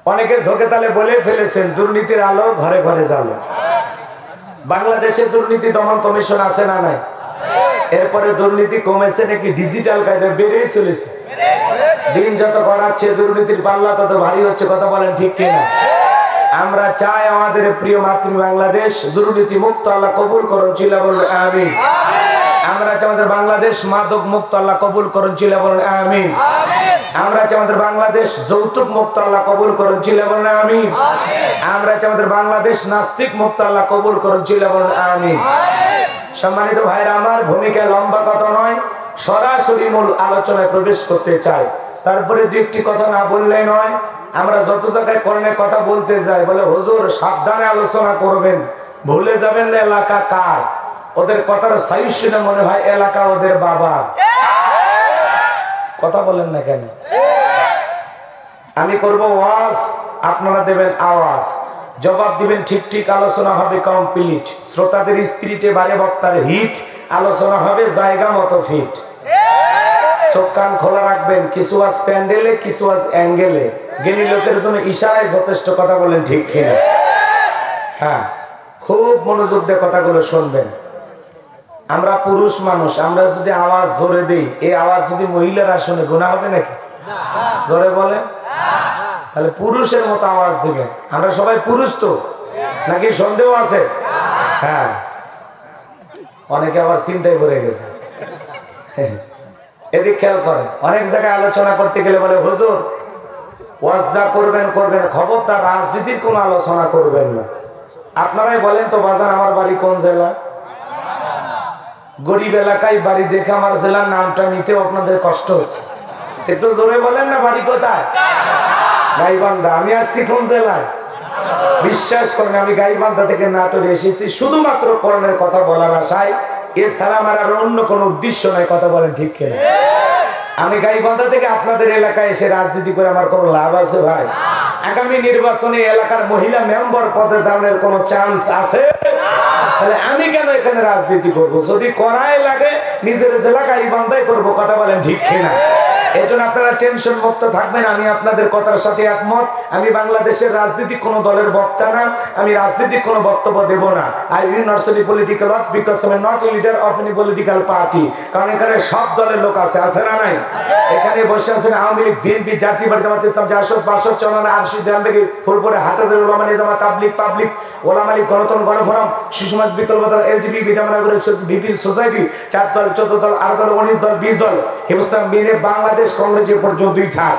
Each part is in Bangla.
অনেকে ঝোঁকে তালে বলে ফেলেছেন দুর্নীতির আলো ঘরে ঘরে জ্বালো। বাংলাদেশে দুর্নীতি দমন কমিশন আছে না নাই? এরপরে দুর্নীতি কমেছে নাকি ডিজিটাল কায়দায় বেড়েই চলেছে? দিন যত গড়াচ্ছে দুর্নীতির পাল্লা তত ভারী হচ্ছে, কথা বলেন ঠিক কিনা? আমরা চাই আমাদের প্রিয় মাতৃ বাংলাদেশ দুর্নীতি মুক্ত, আল্লাহ কবুল করুন, চিল্লা বলুন আমিন। আমরা চাই আমাদের বাংলাদেশ মাদক মুক্ত, আল্লাহ কবুল করুন, চিল্লা বলুন আমিন। আমরা চাই আমাদের বাংলাদেশ যৌতুক মুক্ত, আল্লাহ কবুল করুন, চিল্লা বলুন আমিন। আমরা চাই আমাদের বাংলাদেশ নাস্তিক মুক্ত, আল্লাহ কবুল করুন, চিল্লা বলুন আমিন। সম্মানিত ভাইরা আমার, ভূমিকা লম্বা কথা নয়, সরাসরি মূল আলোচনায় প্রবেশ করতে চাই। তারপরে দু একটি কথা না বললেই নয়। আমরা যত জায়গায় কোরআনের কথা বলতে যাই বলে হুজুর সাবধানে আলোচনা করবেন, ভুলে যাবেন না এলাকা কার। ওদের কথার সাইজ শুনে মনে হয় এলাকা ওদের বাবা। কথা বলেন না কেন? আমি করব ওয়াজ, আপনারা দেবেন আওয়াজ, জবাব দিবেন ঠিক ঠিক, আলোচনা হবে কমপ্লিট। শ্রোতাদের স্পিরিটে বারে বক্তার হিট, আলোচনা হবে জায়গা মতো ফিট। চোখ কান খোলা রাখবেন, কিছু আজ প্যান্ডেলে কিছু আজ অ্যাঙ্গেলে, জ্ঞানী লোকের জন্য ইশারায় যথেষ্ট, কথা বলেন ঠিক কিনা? হ্যাঁ, খুব মনোযোগ দিয়ে কথাগুলো শুনবেন। আমরা পুরুষ মানুষ, আমরা যদি আওয়াজ জোরে দিই, এই আওয়াজ যদি মহিলারা শুনে গুনাহ হবে নাকি? জোরে বলে, তাহলে পুরুষের মতো আওয়াজ দিবেন। আমরা সবাই পুরুষ তো নাকি সন্দেহ আছে? হ্যাঁ, অনেকে আবার চিন্তায় পড়ে গেছে। এদিক খেয়াল করেন, অনেক জায়গায় আলোচনা করতে গেলে বলে হুজুর ওয়াজ যা করবেন করবেন, খবরদার রাজনীতির কোনো আলোচনা করবেন না। আপনারাই বলেন তো বাজান, আমার বাড়ি কোন জেলা? গরিব এলাকায় বাড়ি দেখে আমার জেলার নামটা নিতেও আপনাদের কষ্ট হচ্ছে। একটু জোরে বলেন না, বাড়ি কোথায়? গাইবান্ধা। আমি আসছি কোন জেলায়? বিশ্বাস করেন, আমি গাইবান্ধা থেকে নাটোরে এসেছি শুধুমাত্র কোরআনের কথা বলার আশায়, এছাড়া আমার আর অন্য কোনো উদ্দেশ্য নাই, কথা বলেন ঠিক কিনা? আমি গাইবান্ধা থেকে আপনাদের এলাকায় এসে রাজনীতি করে আমার কোনো লাভ আছে ভাই? আগামী নির্বাচনে এলাকার মহিলা মেম্বার পদে দাঁড়ানোর কোনো চান্স আছে? তাহলে আমি কেন এখানে রাজনীতি করব? যদি করাই লাগে নিজের জেলা গাইবান্ধায় করবো, কথা বলেন ঠিক কিনা? এই জন্য আপনারা টেনশন মুক্ত থাকবেন, আমি আপনাদের কথার সাথে একমত। আমি বাংলাদেশের রাজনীতি কোন দলের বক্তা না, আমি রাজনীতিক কোনো বক্তব্য দেব না। I will not study political work because I am not a leader of any political party. কারণ এখানে সব দলের লোক আছে, আছে না নাই? এখানে বসে আছেন আওয়ামী লীগ, বিএনপি, জাতীয় জামাত ইসলাম, জাসদ, বাসদ, চলনা, আরশি, জামবেগি, ফুলপুরে, হাটাজার, ওলামা নিজামা, তাবলিগ, পাবলিক, ওলামা লীগ, গণতন্ত্র, গণফোরাম, শিশু সমাজ, বিকল্প দল, এলজিবি, বিটামনাগর, বিপিন সোসাইটি, 4 দল, 14 দল, 8 দল, 19 দল, 20 দল, হিন্দুস্তান বিএনপি, বাংলাদেশ কংগ্রেস পর্যন্তই থাক।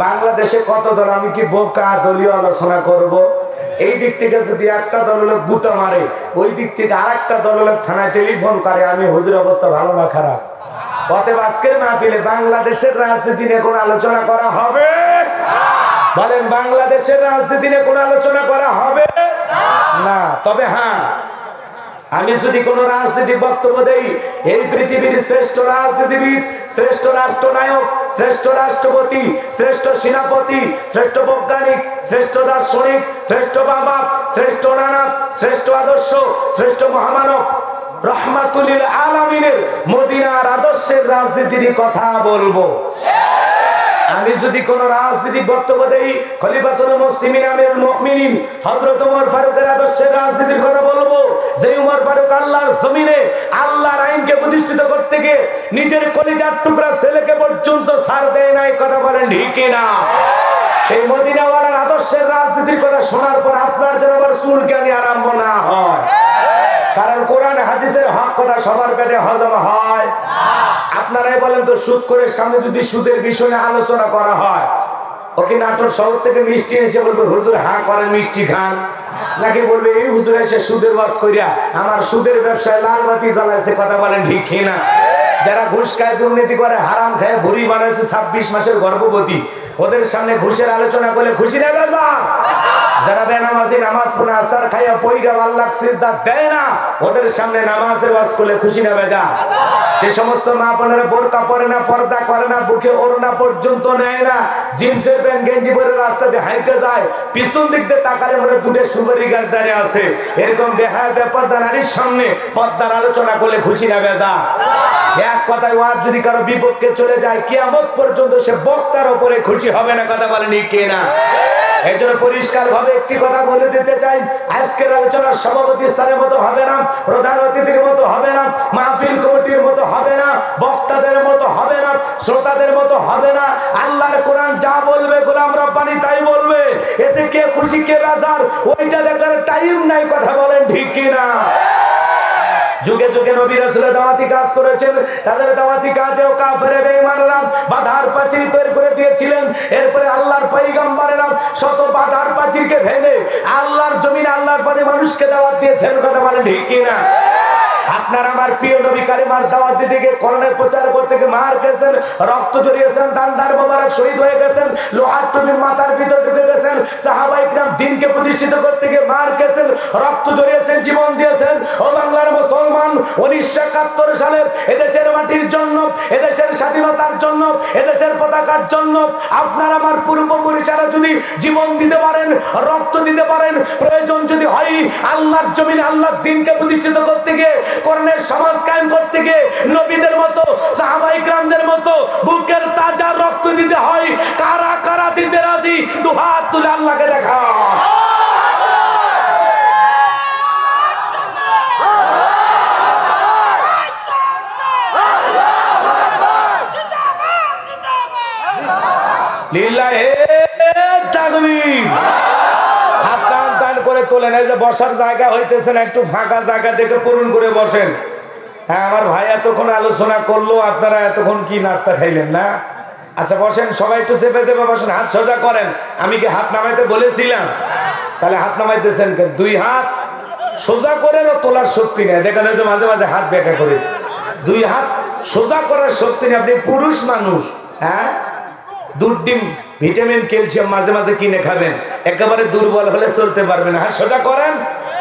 বাংলাদেশে কত দল? আমি কি বোকা দলীয় আলোচনা করব? এই দিক থেকে যদি একটা দল লোক গুতা মারে, ওই দিক থেকে আরেকটা দল লোক থানায় টেলিফোন করে, আমি হুজুর অবস্থা ভালো না খারাপ? অতএব আজকের মাহফিলে বাংলাদেশের রাজনীতি নিয়ে কোনো আলোচনা করা হবে? বলেন, বাংলাদেশের রাজনীতি নিয়ে কোনো আলোচনা করা হবে না। তবে হ্যাঁ, আমি যদি কোন রাজনীতিক বক্তব্য দেই, এই পৃথিবীর শ্রেষ্ঠ রাজনীতিবিদ, শ্রেষ্ঠ রাষ্ট্রনায়ক, শ্রেষ্ঠ রাষ্ট্রপতি, শ্রেষ্ঠ সেনাপতি, শ্রেষ্ঠ বৈজ্ঞানিক, শ্রেষ্ঠ দার্শনিক, শ্রেষ্ঠ বাবা, শ্রেষ্ঠ নানা, শ্রেষ্ঠ আদর্শ, শ্রেষ্ঠ মহামানব রহমাতুল লিল আলামিনের মদিনার আদর্শের রাজনীতির কথা বলবো। আমি যদি কোন রাজনীতিক বক্তব্য দেই, খলিফাতুল মুসলিমিন আমিরুল মুমিনিন হযরত ওমর ফারুকের আদর্শের রাজনীতির কথা বলবো। যে ওমর ফারুক আল্লাহর জমিনে আল্লাহর আইনকে প্রতিষ্ঠিত করতে গিয়ে নিজের কলিজার টুকরা ছেলেকে পর্যন্ত ছাড় দেয় নাই, কথা বলেন ঠিক না? সেই মদিনাওয়ালার আদর্শের রাজনীতির কথা শোনার পর আপনার যেন আবার চুলকানি আরম্ভ না হয়। কারণ কোরআন হাদিসের হক কথা সবার পেটে হজম হয়। আপনারাই বলেন তো, সুদ করে সামনে যদি সুদের বিষয়ে আলোচনা করা হয়, ওকে নাটোর শহর থেকে মিষ্টি এসে বলবে হুজুর হা করে মিষ্টি খান, নাকি বলবে এই হুজুর এসে সুদের ওয়াজ করিয়া আমার সুদের ব্যবসায় লাল বাতি জ্বালাইছে, কথা বলেন ঠিক না? যারা ঘুষ খায়, দুর্নীতি করে, হারাম খায়, ভুড়ি বানাইছে 26 মাসের গর্ভবতী, ওদের সামনে ঘুষের আলোচনা করলে খুশি না বেজা? যারা বেনামাজি, নামাজ পড়ে আসার খাইয়া পয়রা আল্লাহ সিজদা দেয় না, ওদের সামনে নামাজের ওয়াজ করলে খুশি না বেজা? যে সমস্ত মা বোনেরা বোরকা পরে না, পর্দা করে না, বুকে ওড়না পর্যন্ত নেয় না, জিন্সের প্যান্ট গেঞ্জি পরে রাস্তা দিয়ে হাইটে যায়, পিছন দিক দিয়ে তাকালে মনে দুটো সুপারি গাছ দাঁড়িয়ে আছে, এরকম বেহায়া বেপরদা নারীর সামনে পর্দার আলোচনা করলে খুশি না বেজা? এক কথায় ওয়াজ যদি কারো বিপক্ষে চলে যায়, কিয়ামত পর্যন্ত সে বক্তার উপরে খুশি হবে না, কথা বলেনি কে না? এই জন্য পরিষ্কার ভাবে একটি কথা বলে দিতে চাই, আজকের আলোচনার সভাপতি স্যারের মতো হবে না, প্রধান অতিথির মতো হবে না, মাহফিল কমিটির মতো হবে না, বক্তাদের মতো হবে না, শ্রোতাদের মতো হবে না। আল্লাহর কোরআন যা বলবে গোলাম রব্বানি তাই বলবে। এতে কে খুশি কে বেজার ওইটা দেখার টাইম নাই। কথা বলেন ঠিক কিনা? যুগে যুগে নবী রাসূলের দাওয়াতি কাজ করেছেন, তাদের দাওয়াতি কাজেও কাফের বেঈমানরা বাধার প্রাচীর তৈরি করে দিয়েছিলেন। এরপরে আল্লাহর পয়গম্বরেরা শত বাধার প্রাচীরকে ভেঙে আল্লাহর জমিনে আল্লাহর পথে মানুষকে দাওয়াত দিয়েছেন। কথা বলেন ঠিক কিনা? আপনার আমার প্রিয় নবী কালিমার দাওয়াত দিতে গিয়ে কোরআনের প্রচার করতে গিয়ে মার খেয়েছেন, রক্ত ঝরিয়েছেন, দান্দার মোবারক শহীদ হয়ে গেছেন, লোহার টুপির মাথার ভিতর ঢুকে গেছেন। সাহাবায়ে কিরাম দ্বীনকে প্রতিষ্ঠিত করতে গিয়ে মার খেয়েছেন, রক্ত ঝরিয়েছেন, জীবন দিয়েছেন। ও বাংলার মুসলমান, 1971 সালে এদেশের মাটির জন্য, এদেশের স্বাধীনতার জন্য, এদেশের পতাকার জন্য আপনার আমার পূর্বপুরুষেরা যদি জীবন দিতে পারেন, রক্ত দিতে পারেন, প্রয়োজন যদি হয় আল্লাহর জমিনে আল্লাহর দ্বীনকে প্রতিষ্ঠিত করতে গিয়ে, কোরআনের সমাজ কায়েম করতে গিয়ে নবীদের মতো সাহাবায়ে কিরামদের মতো বুকের তাজা রক্ত দিতে হয়। কারা কারা দিতে রাজি? দুহাত তুলে আল্লাহকে দেখাও। লিল্লাহি তাকবীর। হাত টান টান করে তোলেন। এই যে বসার জায়গা হইতেছেন, একটু ফাঁকা জায়গা দেখে পূরণ করে বসেন। হ্যাঁ, আমার ভাই এতক্ষণ আলোচনা করলো, আপনারা এতক্ষণ কি নাস্তা খাইলেন না? আচ্ছা বসেন, সবাই একটু চেপে চেপে বসেন, হাত সোজা করেন। আমি কি হাত নামাইতে বলেছিলাম? তাহলে হাত নামাইতেছেন কেন? দুই হাত সোজা করেও তোলার শক্তি নেই। দেখেন যে মাঝে মাঝে হাত বেঁকা করেছে। দুই হাত সোজা করার শক্তি নেই। আপনি পুরুষ মানুষ, হ্যাঁ, দুধ ডিম ভিটামিন ক্যালসিয়াম মাঝে মাঝে কিনে খাবেন। একেবারে দুর্বল হলে চলতে পারবেন না। হ্যাঁ সোজা করেন,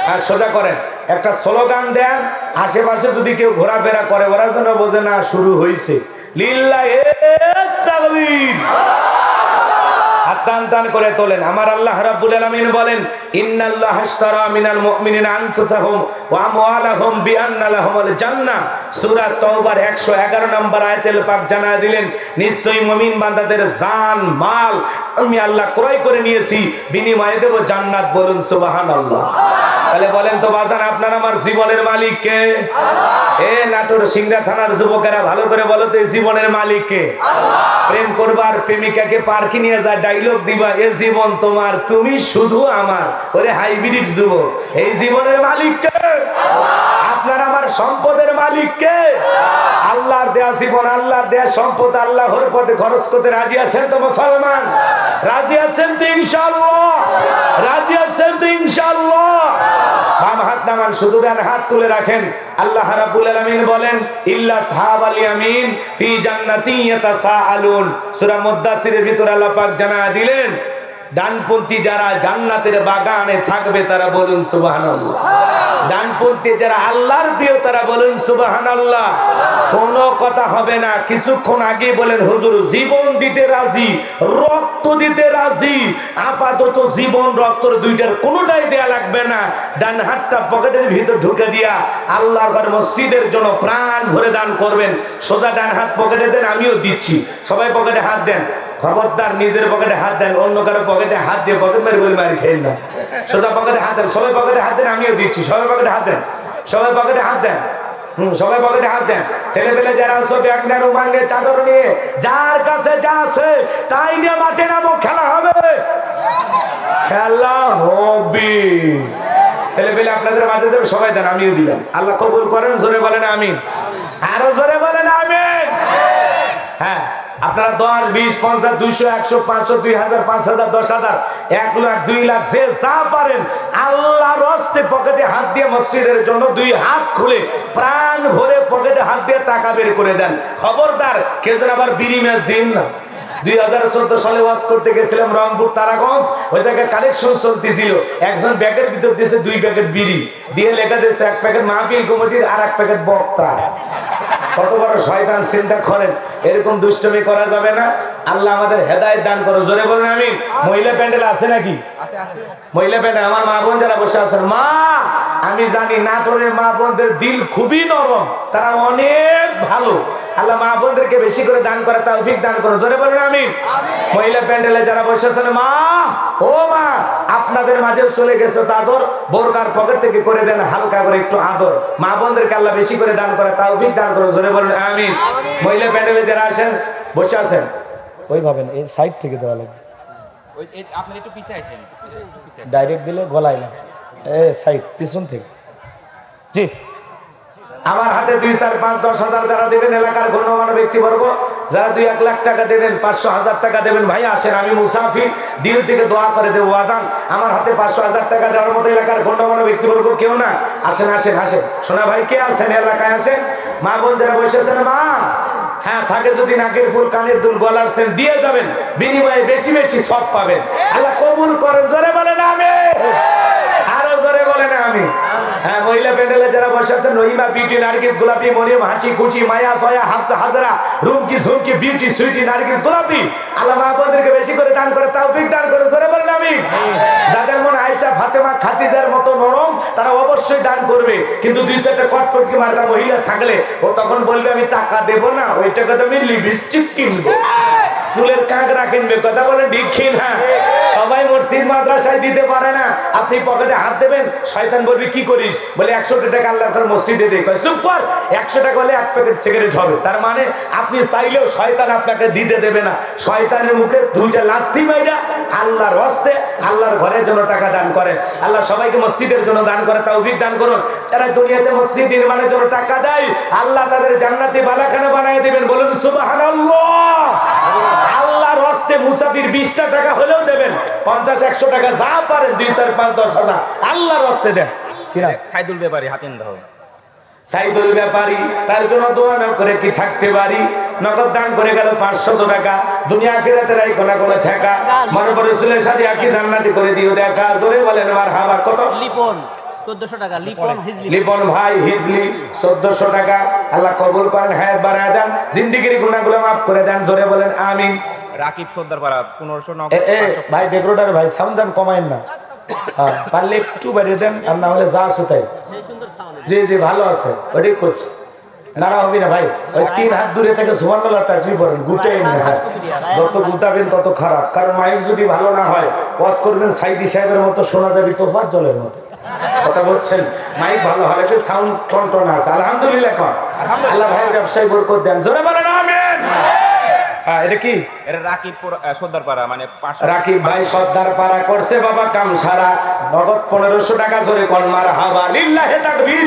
হ্যাঁ সোজা করেন। একটা স্লোগান দেন, আশেপাশে যদি কেউ ঘোরাফেরা করে ওরা যেন বোঝে না শুরু হয়েছে। লিল্লাহি তাকবীর। হাত টান টান করে তোলেন। আমার আল্লাহ রাব্বুল আলামিন বলেন, ইন্নাল্লাহা আশতারা মিনাল মুমিনিনা আনফুসাহুম ওয়া আমওয়ালাহুম বিআন্না লাহুমুল জান্নাহ। সূরা তাওবার 111 নম্বর আয়াতে পাক জানায় দিলেন, নিশ্চয়ই মুমিন বান্দাদের জান মাল আমি আল্লাহ ক্রয় করে নিয়েছি, বিনিময়ে দেব জান্নাত। বলুন সুবহানাল্লাহ। তাহলে বলেন তো বাজান, আপনার আমার জীবনের মালিক কে? আল্লাহ। এ নাটোর সিংড়া থানার যুবকেরা ভালো করে বলো তো, এই জীবনের মালিক কে? আল্লাহ। প্রেম করবার প্রেমিকাকে পার্কে নিয়ে যায়, ডায়লগ দিবা, এ জীবন তোমার, তুমি শুধু আমার। ওরে হাইব্রিড যুবক, এই জীবনের মালিক কে? আল্লাহ। আপনার আমার সম্পদের মালিক কে? আল্লাহ। আল্লাহর দেয়া জীবন, আল্লাহর দেয়া সম্পদ আল্লাহর পথে খরচ করতে রাজি আছেন তো মুসলমান? রাজি আছেন তো ইনশাআল্লাহ? রাজি আছেন তো ইনশাআল্লাহ? বাম হাত নামান, শুধু ডান হাত তুলে রাখেন। আল্লাহ রাব্বুল আলামিন বলেন, ইল্লা আসহাবাল ইয়ামিন ফি জান্নাতি ইয়াতাসাআলুন। সূরা মুদ্দাসিরের ভিতরে আল্লাহ পাক জানায়া দিলেন, ডানপন্থী যারা জান্নাতের বাগানে থাকবে তারা বলুন সুবহানাল্লাহ। ডানপন্থী যারা আল্লাহর প্রিয় তারা বলুন সুবহানাল্লাহ। কোনো কথা হবে না। কিছুক্ষণ আগে বলেন হুজুর জীবন দিতে রাজি, রক্ত দিতে রাজি। আপাতত জীবন রক্ত দুইটার কোনোটাই দেয়া লাগবে না। ডান হাতটা পকেটের ভিতর ঢুকে দিয়া আল্লাহর ঘর মসজিদের জন্য প্রাণ ভরে দান করবেন। সোজা ডান হাত পকেটে দেন, আমিও দিচ্ছি। সবাই পকেটে হাত দেন। খবরদার নিজের পকেটে হাত দেন, অন্য কারো পকেটে হাত দিয়ে পকেট মেরে বলে মারি খেয়ে না। সোজা পকেটে হাত দেন, সবাই পকেটে হাত দেন, আমিও দিচ্ছি। সবাই পকেটে হাত দেন, সবাই পকেটে হাত দেন। সবাই পকেটে হাত দেন। ছেলে পেলে যারা আছে ব্যাগ নিয়ে, রুমাল নিয়ে, চাদর নিয়ে, যার কাছে যা আছে তাই নিয়ে মাঠে নামো, খেলা হবে, খেলা হবে। ছেলে পেলে আপনাদের মাঝে যাবে, সবাই দেন, আমিও দিলাম। আল্লাহ কবুল করেন। জোরে বলেন আমিন। আরো জোরে বলেন আমিন। হ্যাঁ, আপনারা 10, 20, 50, 200, 100, 500, 2000, 5000, 10,000, 1 লাখ, 2 লাখ, যে যা পারেন আল্লাহর রাস্তে পকেটে হাত দিয়ে মসজিদের জন্য 2 হাত খুলে প্রাণ ভরে পকেটে হাত দিয়ে টাকা বের করে দেন। খবরদার কেউ যেন আবার বিড়ি ম্যাচ দিন না। 2014 সালে ওয়াজ করতে গেছিলাম রংপুর তারাগঞ্জ, ওই জায়গায় কালেকশন চলতেছিল। একজন ব্যাগের ভিতর দিয়েছে 2 প্যাকেট বিড়ি, দিয়ে লেখা দিয়েছে 1 প্যাকেট মাহফিল কমিটির আর 1 প্যাকেট বক্তা। কত বড় শয়তান, চিন্তা করেন। এরকম দুষ্টমি করা যাবে না। আল্লাহ আমাদের হেদায়েত দান করো। জোরে বলেন আমিন। মহিলা প্যান্ডেল আছে নাকি? মহিলা প্যান্ডেল আমার মা বোন যারা বসে আছেন, মা আমি জানি নাটোরের মা বোনদের দিল খুবই নরম, তারা অনেক ভালো। আল্লাহ মা বোনদেরকে বেশি করে দান করে তৌফিক দান করো। জোরে বলেন আমিন। মহিলা প্যান্ডেলে যারা বসেছেন মা, ও মা, আপনাদের মাঝেও চলে গেছে চাদর, বোরকার পকেট থেকে করে দেন হালকা করে একটু আদর। মা বোনদেরকে আল্লাহ বেশি করে দান করে, তাওফিক দান করে, জোরে বলুন আমিন। মহিলা প্যান্ডেলে যারা আসেন বসে আছেন ওই ভাবেন এই সাইড থেকে দেওয়া লাগবে, আপনার একটু পিছে আসেন, ডাইরেক্ট দিলে গলায় না, সাইড পিছন থেকে। জি, আমার হাতে 2, 4, 5, 10 হাজার যারা দেবেন, এলাকার গণ্যমান্য ব্যক্তিবর্গ যারা 2-1 লাখ টাকা দেবেন, 500,000 টাকা দেবেন, ভাই আসেন, আমি মুসাফির, দিল থেকে দোয়া করে দেবো। আজান আমার হাতে 500,000 টাকা দেওয়ার মতো এলাকার গণ্যমান্য ব্যক্তিবর্গ কেউ না? আসেন আসেন আসেন, শোনা ভাই কে আসেন এলাকায়? আসেন মা বোন যারা বসেছেন, মা হ্যাঁ থাকে যদি নাকের ফুল, কানের দুল, গলার সেন দিয়ে যাবেন, বিনিময়ে বেশি বেশি সব পাবেন। আল্লাহ কবুল করেন, জোরে বলেন আমিন, আরো জোরে বলেন আমিন। হ্যাঁ, মহিলা প্যান্ডেলে যারা বসে আছেন, রহিমা, বিউটি, নার্গিস, গোলাপি, মরিয়ম, হাসি খুশি, মায়া, ফয়া, হাফসা, হাজরা, রুমকি, ঝুমকি, বিউটি, সুইটি, নার্গিস, গোলাপি, আল্লাহ মা বোনদেরকে বেশি করে দান করে, তাওফিক দান করে, জোরে বলেন আমিন। যাদের মনে আয়েশা, ফাতেমা, খাদিজার মতো নরম, তারা অবশ্যই দান করবে, কিন্তু 2-4টা কটকটকি মার্কা মহিলা থাকলে ও তখন বলবে আমি টাকা দেব না, ওই টাকা তো আমি লিপস্টিক কিনবো, চুলের কাঁকড়া কিনবে। কথা বলে ঠিক না? সবাই মসজিদ মাদ্রাসায় দিতে পারে না, আপনি পকেটে হাত দেবেন, শয়তান বলবে কি করিস, বলে 100 টাকা আল্লাহর ঘর মসজিদে দে। কয় চুপ কর, 100 টাকা হলে 1 প্যাকেট সিগারেট হবে। তার মানে আপনি চাইলেও শয়তান আপনাকে দিতে দেবে না। শয়তানের মুখে 2টা লাথি মাইরা আল্লাহর হস্তে আল্লাহর ঘরের জন্য টাকা দান করেন। আল্লাহ সবাইকে মসজিদের জন্য দান করে, তাওফিক দান করুন। যারা দুনিয়াতে মসজিদ নির্মাণের জন্য টাকা দেয়, আল্লাহ তাদের জান্নাতি বালাখানা বানিয়ে দিবেন, বলুন সুবহানাল্লাহ। আল্লাহর হস্তে মুসাফির 20টা টাকা হলেও দেবেন, 50-100 টাকা যা পারেন, 2, 4, 5, 10 হাজার আল্লাহর হস্তে দেন। সাইদুল ব্যাপারী হাতেন দাও, সাইদুল ব্যাপারী, তার জন্য দোয়া না করে কি থাকতে পারি? নগদ দান করে গেল 500 টাকা, দুনিয়া আখিরাতের এই কোনা কোনা ঠেকা, মনে করে রাসূলের সাথে একই জান্নাতি করে দিও দেখা, জোরে বলেন মারহাবা। কত? লিপন 1400 টাকা, লিপন হিজলি, লিপন ভাই হিজলি 1400 টাকা। আল্লাহ কবুল করেন, হায়াত বাড়ায় দেন, জিন্দেগির গুনাহগুলো মাফ করে দেন, জোরে বলেন আমিন। রাকিব সর্দার পাড়া 1500 ভাই ডেকোরেটর ভাই সাউন্ড জান কমায়েন না, পারলে একটু বাড়িয়ে দেন, আর না হলে যা আছে তাই। জি জি ভালো আছে, ওটাই করছি, নারা হবি না ভাই। ওই 3 হাত দূরে থেকে সুবহানাল্লাহ তাসবিহ পড়েন, গুটাই না, যত গুটাবেন তত খারাপ। কারণ মাইক যদি ভালো না হয়, ওয়াজ করবেন সাইদি সাহেবের মতো, শোনা যাবে তোফার জলের মতো। কথা বলছেন, মাইক ভালো হয়, সাউন্ড টন আছে। আলহামদুলিল্লাহ কর, আল্লাহ ভাই ব্যবসায় বরকত দেন, জোরে বলেন আমিন। এটা কি? রাকিব সর্দার পাড়া, মানে 500। রাকিব ভাই সর্দার পাড়া করছে বাবা কাম সারা, নগদ 1500 টাকা, জোরে কোন মারহাবা, লিল্লাহি তাকবীর।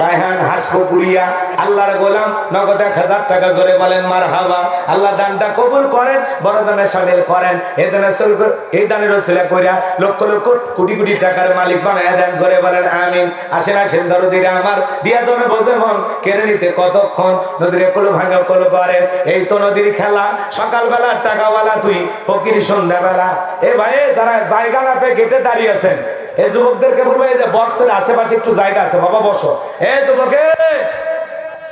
রায়হান হাসপুরিয়া আল্লাহর গোলাম, নগদ 1000 টাকা, জোরে বলেন মারহাবা। আল্লাহ দানটা কবুল করেন, বড় দানে শামিল করেন, এই দানে সরকার এই দানের ওসিলা কইরা লক্ষ লক্ষ কোটি কোটি টাকার মালিক বানায় দেন, জোরে বলেন আমিন। আসেন আসেন দরদিরা আমার, দিয়া দনে বসে মন কেড়ে নিতে কতক্ষণ, নদীর কলো ভাঙা কলো করে, এই তো নদীর খেলা, সকালবেলা টাকাওয়ালা তুই, ফকির সন্ধ্যাবেলা। এ ভাই যারা জায়গা না পেয়ে গেটে দাঁড়িয়ে আছেন, এই যুবকদেরকে বলবো এই যে বক্সের আশেপাশে একটু জায়গা আছে, বাবা বসো, এই যুবকে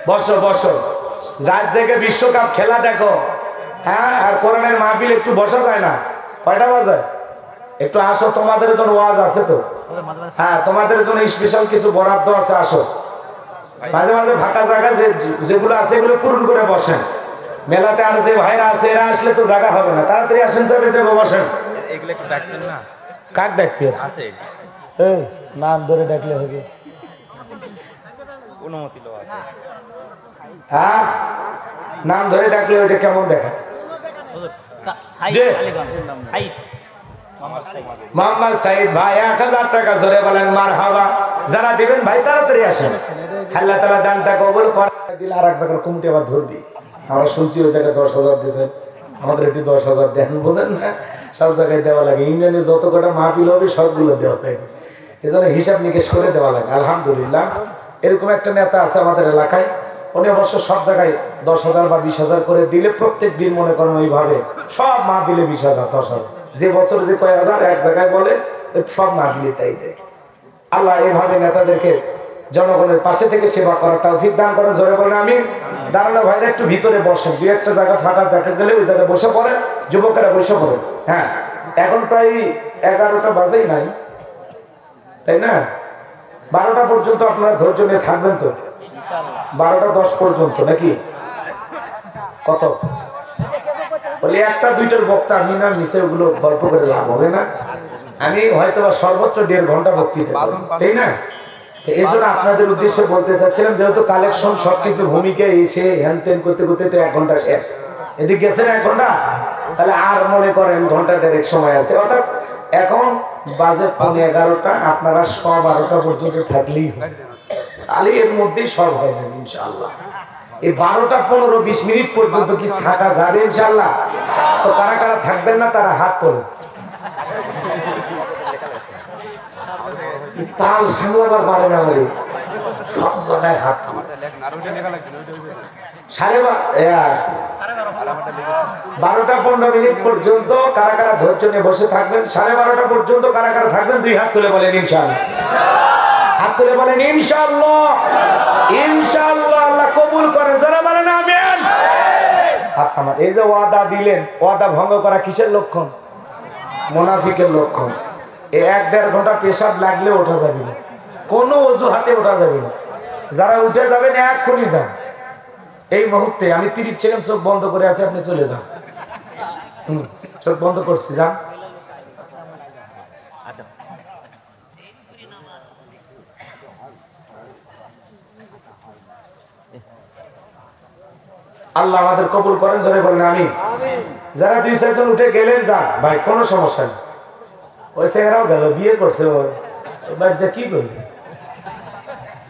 বসো বসো, রাত জেগে বিশ্বকাপ খেলা দেখো। হ্যাঁ, আর কোরআনের মাহফিল একটু বসা যায় না, কয়টা বাজে? একটু আসো, তোমাদের জন্য ওয়াজ আছে তো। হ্যাঁ, তোমাদের জন্য স্পেশাল কিছু বরাদ্দ আছে, আসো। মাঝে মাঝে ফাঁকা জায়গা যেগুলো আছে এগুলো পূরণ করে বসেন। মেলাতে আর যে ভাইরা আছে এরা আসলে তো জায়গা হবে না, তাড়াতাড়ি আসেন, চাপে যাবো, বসেন। এগুলো একটু ডাকতেন না? কাক ডাকতে আছে, এই নাম ধরে ডাকলে হবে, অনুমতি লো আছে। হ্যাঁ, নাম ধরে ডাকলে ওইটা কেমন দেখা? মোহাম্মদ সাইদ ভাই 1000 টাকা, জোরে বলেন মারহাবা। যারা দিবেন ভাই তাড়াতাড়ি আসেন, আল্লাহ তাআলা দানটা কবুল করে। দিলে আর এক জায়গার কমিটি আবার ধরবি, আমরা শুনছি ওই জায়গায় 10,000 দিয়েছেন, আমাদের এটি 10,000 দেন, বোঝেন না? সব জায়গায় দেওয়া লাগে, ইউনিয়নে যত কটা মাহফিল হবে সবগুলো দেওয়া থাকে, এজন্য হিসাব নিকেশ করে দেওয়া লাগে। আলহামদুলিল্লাহ, এরকম একটা নেতা আছে আমাদের এলাকায়, উনি অবশ্য সব জায়গায় 10,000 বা 20,000 করে দিলে, প্রত্যেক দিন মনে করেন ওইভাবে সব মাহফিলে 20,000 10,000, যে বছর যে কয় হাজার এক জায়গায় বলে সব মাহফিলে তাই দেয়। আল্লাহ এইভাবে নেতাদেরকে জনগণের পাশে থেকে সেবা করা তৌফিক দান করেন, জোরে বলেন আমিন। দাঁড়ানো ভাইরা একটু ভিতরে বসেন, 2-1টা জায়গা ফাঁকা দেখা গেলে ওই জায়গায় বসে পড়েন, যুবকেরা বসে পড়েন। হ্যাঁ, এখন প্রায় 11টা বাজেই নাই, তাই না? 12টা পর্যন্ত আপনারা ধৈর্য নিয়ে থাকবেন তো, 12টা 10 পর্যন্ত নাকি? কত বলি একটা দুইটার বক্তা আমি না মিশে ওগুলো গল্প করে লাভ হবে না। আমি হয়তো বা সর্বোচ্চ 1.5 ঘন্টা বক্তৃতা করব, তাই না? এই জন্য আপনাদের উদ্দেশ্যে বলতে চাচ্ছিলাম, যেহেতু কালেকশন সবকিছু ভূমিকা এসে হ্যান ত্যান করতে করতে তো 1 ঘন্টা শেষ, এদিকে গেছেন 1 ঘন্টা, তাহলে আর মনে করেন ঘন্টা 1.5 সময় আছে। অর্থাৎ এখন বাজে 11:15, আপনারা 12:30 পর্যন্ত থাকলেই হয়, তাহলে এর মধ্যেই সব হয়ে যাবে ইনশাআল্লাহ। এই 12টা 15-20 মিনিট পর্যন্ত কি থাকা যাবে ইনশাআল্লাহ? তো কারা কারা থাকবেন না তারা হাত তোলেন। তাল সামলাবার পারে না বলে সব জায়গায় হাত তোলে। 12:15 পর্যন্ত কারা কারা ধৈর্য নিয়ে বসে থাকবেন? 12:30 পর্যন্ত কারা কারা থাকবেন? 2 হাত তুলে বলেন ইনশাআল্লাহ। হাত তুলে বলেন ইনশাআল্লাহ। ইনশাআল্লাহ আল্লাহ কবুল করেন, যারা বলেন আমিন। হাত আমার এই যে ওয়াদা দিলেন, ওয়াদা ভঙ্গ করা কিসের লক্ষণ? মুনাফিকের লক্ষণ। এই 1-1.5 ঘন্টা পেশাব লাগলে ওঠা যাবে না, কোনো অজুহাতে ওঠা যাবে না। যারা উঠে যাবেন এক্ষুনি যান, এই মুহূর্তে। আমি 30 সেকেন্ড চোখ বন্ধ করে আছি, আপনি চলে যান। চোখ বন্ধ করছি, যান। আল্লাহ আমাদের কবুল করেন, জোরে বলেন আমিন। যারা 2-4 জন উঠে গেলেন যান ভাই, কোনো সমস্যা নেই। ওই ছেলেরাও গেল, বিয়ে করছে, ওর বাড়িতে কি করবে?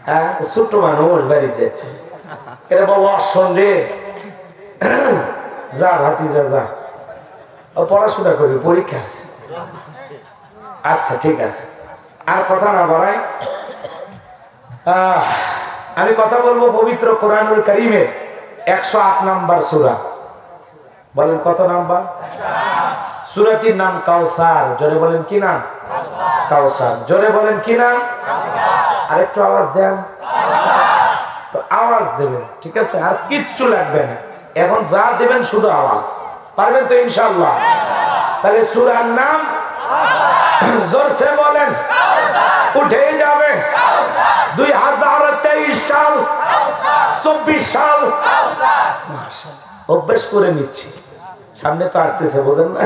হ্যাঁ, ছোট্ট মানুষ বাড়ি যাচ্ছে, এটা বাবা অসন রে, যা ভাতি যা, ও পড়াশোনা করবি, পরীক্ষা আছে। আচ্ছা ঠিক আছে, আর কথা না বাড়াই, আমি কথা বলবো পবিত্র কোরআনুল কারীমের 108 নম্বর সূরা। বলেন কত নাম্বার? সূরাটির নাম কাউসার। জোরে বলেন কি নাম? কাউসার। জোরে বলেন কি নাম? আরেকটু আওয়াজ দেন, তো আওয়াজ দেবেন, ঠিক আছে? আর কিচ্ছু লাগবে না, এখন যা দেবেন শুধু আওয়াজ। পারবেন তো ইনশাআল্লাহ? তাহলে সূরার নাম জোরসে বলেন, উঠে যাবে 2023 সাল, 24 সাল। অভ্যাস করে নিচ্ছি, সামনে তো আসতেছে, বোঝেন না?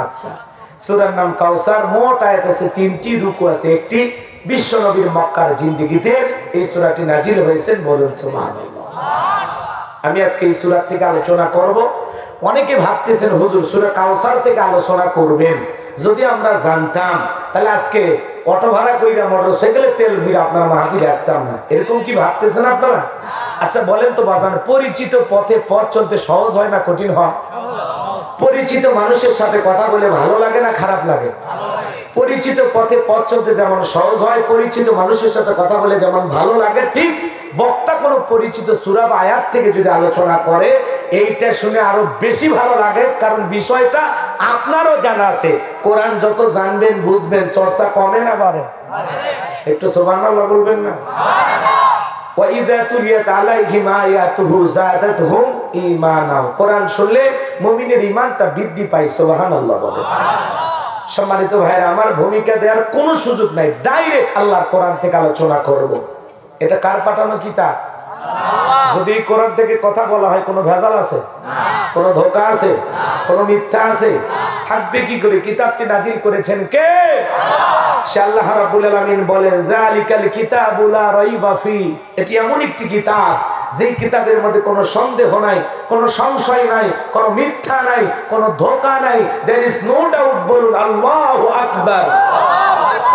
আচ্ছা, সূরার নাম কাউসার। মোট আয়াত আছে 3টি, রুকু আছে 1টি। বিশ্ব নবীর মক্কার জিন্দেগিতে এই সূরাটি নাজিল হয়েছে, বলুন সুবহানাল্লাহ। আমি আজকে এই সূরা থেকে আলোচনা করব। অনেকে ভাবতেছেন হুজুর সূরা কাউসার থেকে আলোচনা করবেন, যদি আমরা জানতাম তাহলে আজকে অটো ভাড়া কইরা মোটরসাইকেলে তেল দিয়ে আপনার মাহফিলে আসতাম না, এরকম কি ভাবতেছেন আপনারা? আচ্ছা বলেন তো বাজান, পরিচিত পথে পথ চলতে সহজ হয় না কঠিন হয়? পরিচিত মানুষের সাথে কথা বলে ভালো লাগে না খারাপ লাগে? পরিচিত পথে পথ চলতে যেমন সহজ হয়, পরিচিত মানুষের সাথে কথা বলে যেমন ভালো লাগে, ঠিক বক্তা কোনো পরিচিত সূরা বা আয়াত থেকে যদি আলোচনা করে, এইটা শুনে আরো বেশি ভালো লাগে, কারণ বিষয়টা আপনারও জানা আছে। কোরআন যত জানবেন বুঝবেন, চর্চা কমে না বাড়ে? একটু সুবহানাল্লাহ বলবেন না? ওয়াইদা তুলিয়াত আলাইহিম আয়াতুহু যাদাতহুম ঈমানা। কোরআন শুনলে মুমিনের ঈমানটা বৃদ্ধি পায়, সুবহানাল্লাহ বলে। সম্মানিত ভাইরা আমার, ভূমিকা দেওয়ার কোনো সুযোগ নাই, ডাইরেক্ট আল্লাহর কোরআন থেকে আলোচনা করব। এটা কার পাঠানো কিতাব? যদি কোরআন থেকে কথা বলা হয়, কোনো ভেজাল আছে? কোনো ধোঁকা আছে? কোনো মিথ্যা আছে? থাকবে কি করে? কিতাবটি নাজিল করেছেন কে? সে আল্লাহ রাব্বুল আলামিন বলেন, যালিকাল কিতাবু লা রাইবা ফি। এটি এমন একটি কিতাব, যেই কিতাবের মধ্যে কোনো সন্দেহ নাই, কোনো সংশয় নাই, কোনো মিথ্যা নাই, কোনো ধোঁকা নাই। There is no doubt. বলুন আল্লাহু আকবার।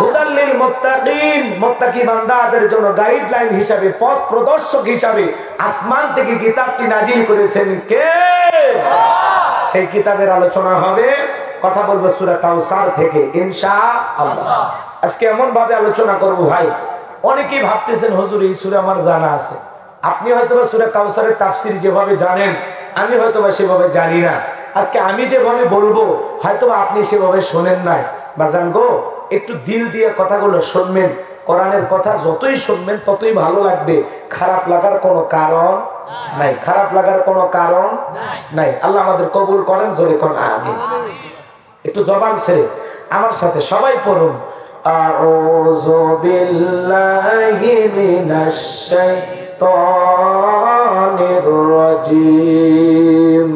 হুদাল লিল মুত্তাকিন। মুত্তাকি বান্দাদের জন্য গাইডলাইন হিসাবে, পথ প্রদর্শক হিসাবে আসমান থেকে কিতাবটি নাজিল করেছেন কে? সেই কিতাবের আলোচনা হবে, কথা বলবো সূরা কাউসার থেকে ইনশাআল্লাহ। আজকে এমন ভাবে আলোচনা করব ভাই, অনেকেই ভাবতেছেন হুজুর এই সূরা আমার জানা আছে। আপনি হয়তোবা সূরা কাউসারের তাফসীর যেভাবে জানেন, আমি হয়তোবা সেভাবে জানি না। আজকে আমি যেভাবে বলবো হয়তোবা আপনি সেভাবে শোনেন নাই। বাজান গো, একটু দিল দিয়ে কথাগুলো শুনবেন। কোরআনের কথা যতই শুনবেন ততই ভালো লাগবে, খারাপ লাগার কোনো কারণ নাই, খারাপ লাগার কোনো কারণ নাই। আল্লাহ আমাদের কবুল করেন, জোরে কোন আমিন। একটু জবান ছেড়ে আমার সাথে সবাই পড়ুন, আউযু বিল্লাহি মিনাশ শাইতানির রাজিম,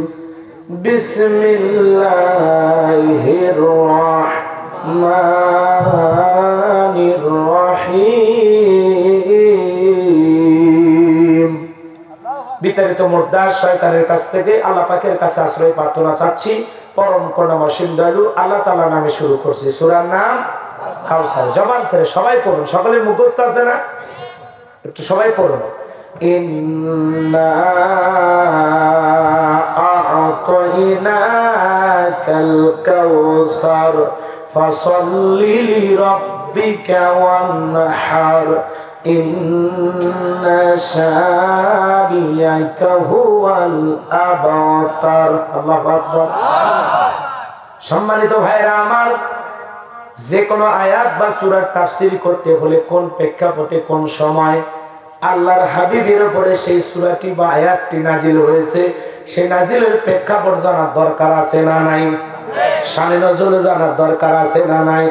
বিসমিল্লাহির রহমানির রহিম। বিতাড়িত মুর্দার শয়তানের কাছ থেকে আল্লাহ পাকের কাছে আশ্রয় প্রার্থনা চাচ্ছি। পরম করুণাময় দয়ালু আল্লাহ তাআলার নামে শুরু করছি। সূরার নাম কাউসার। জবান ছেড়ে সবাই পড়ুন, সকলে মুখস্থ আছে না? একটু সবাই পড়ুন। ইন্না আ'তাইনাকাল কাউসার ফাসাল্লি লিরাব্বিকা ওয়ানহার ইন্না শানিয়াকা হুয়াল আবতার। আল্লাহু আকবার। সম্মানিত ভাইরা আমার, যে কোনো আয়াত বা সূরার তাফসীর করতে হলে কোন প্রেক্ষাপটে কোন সময় আল্লাহর হাবিবের উপরে সেই সূরাটি বা আয়াতটি নাজিল হয়েছে, সেই নাজিলের প্রেক্ষাপট জানার দরকার আছে না নাই? শানে নজুল জানার দরকার আছে না নাই?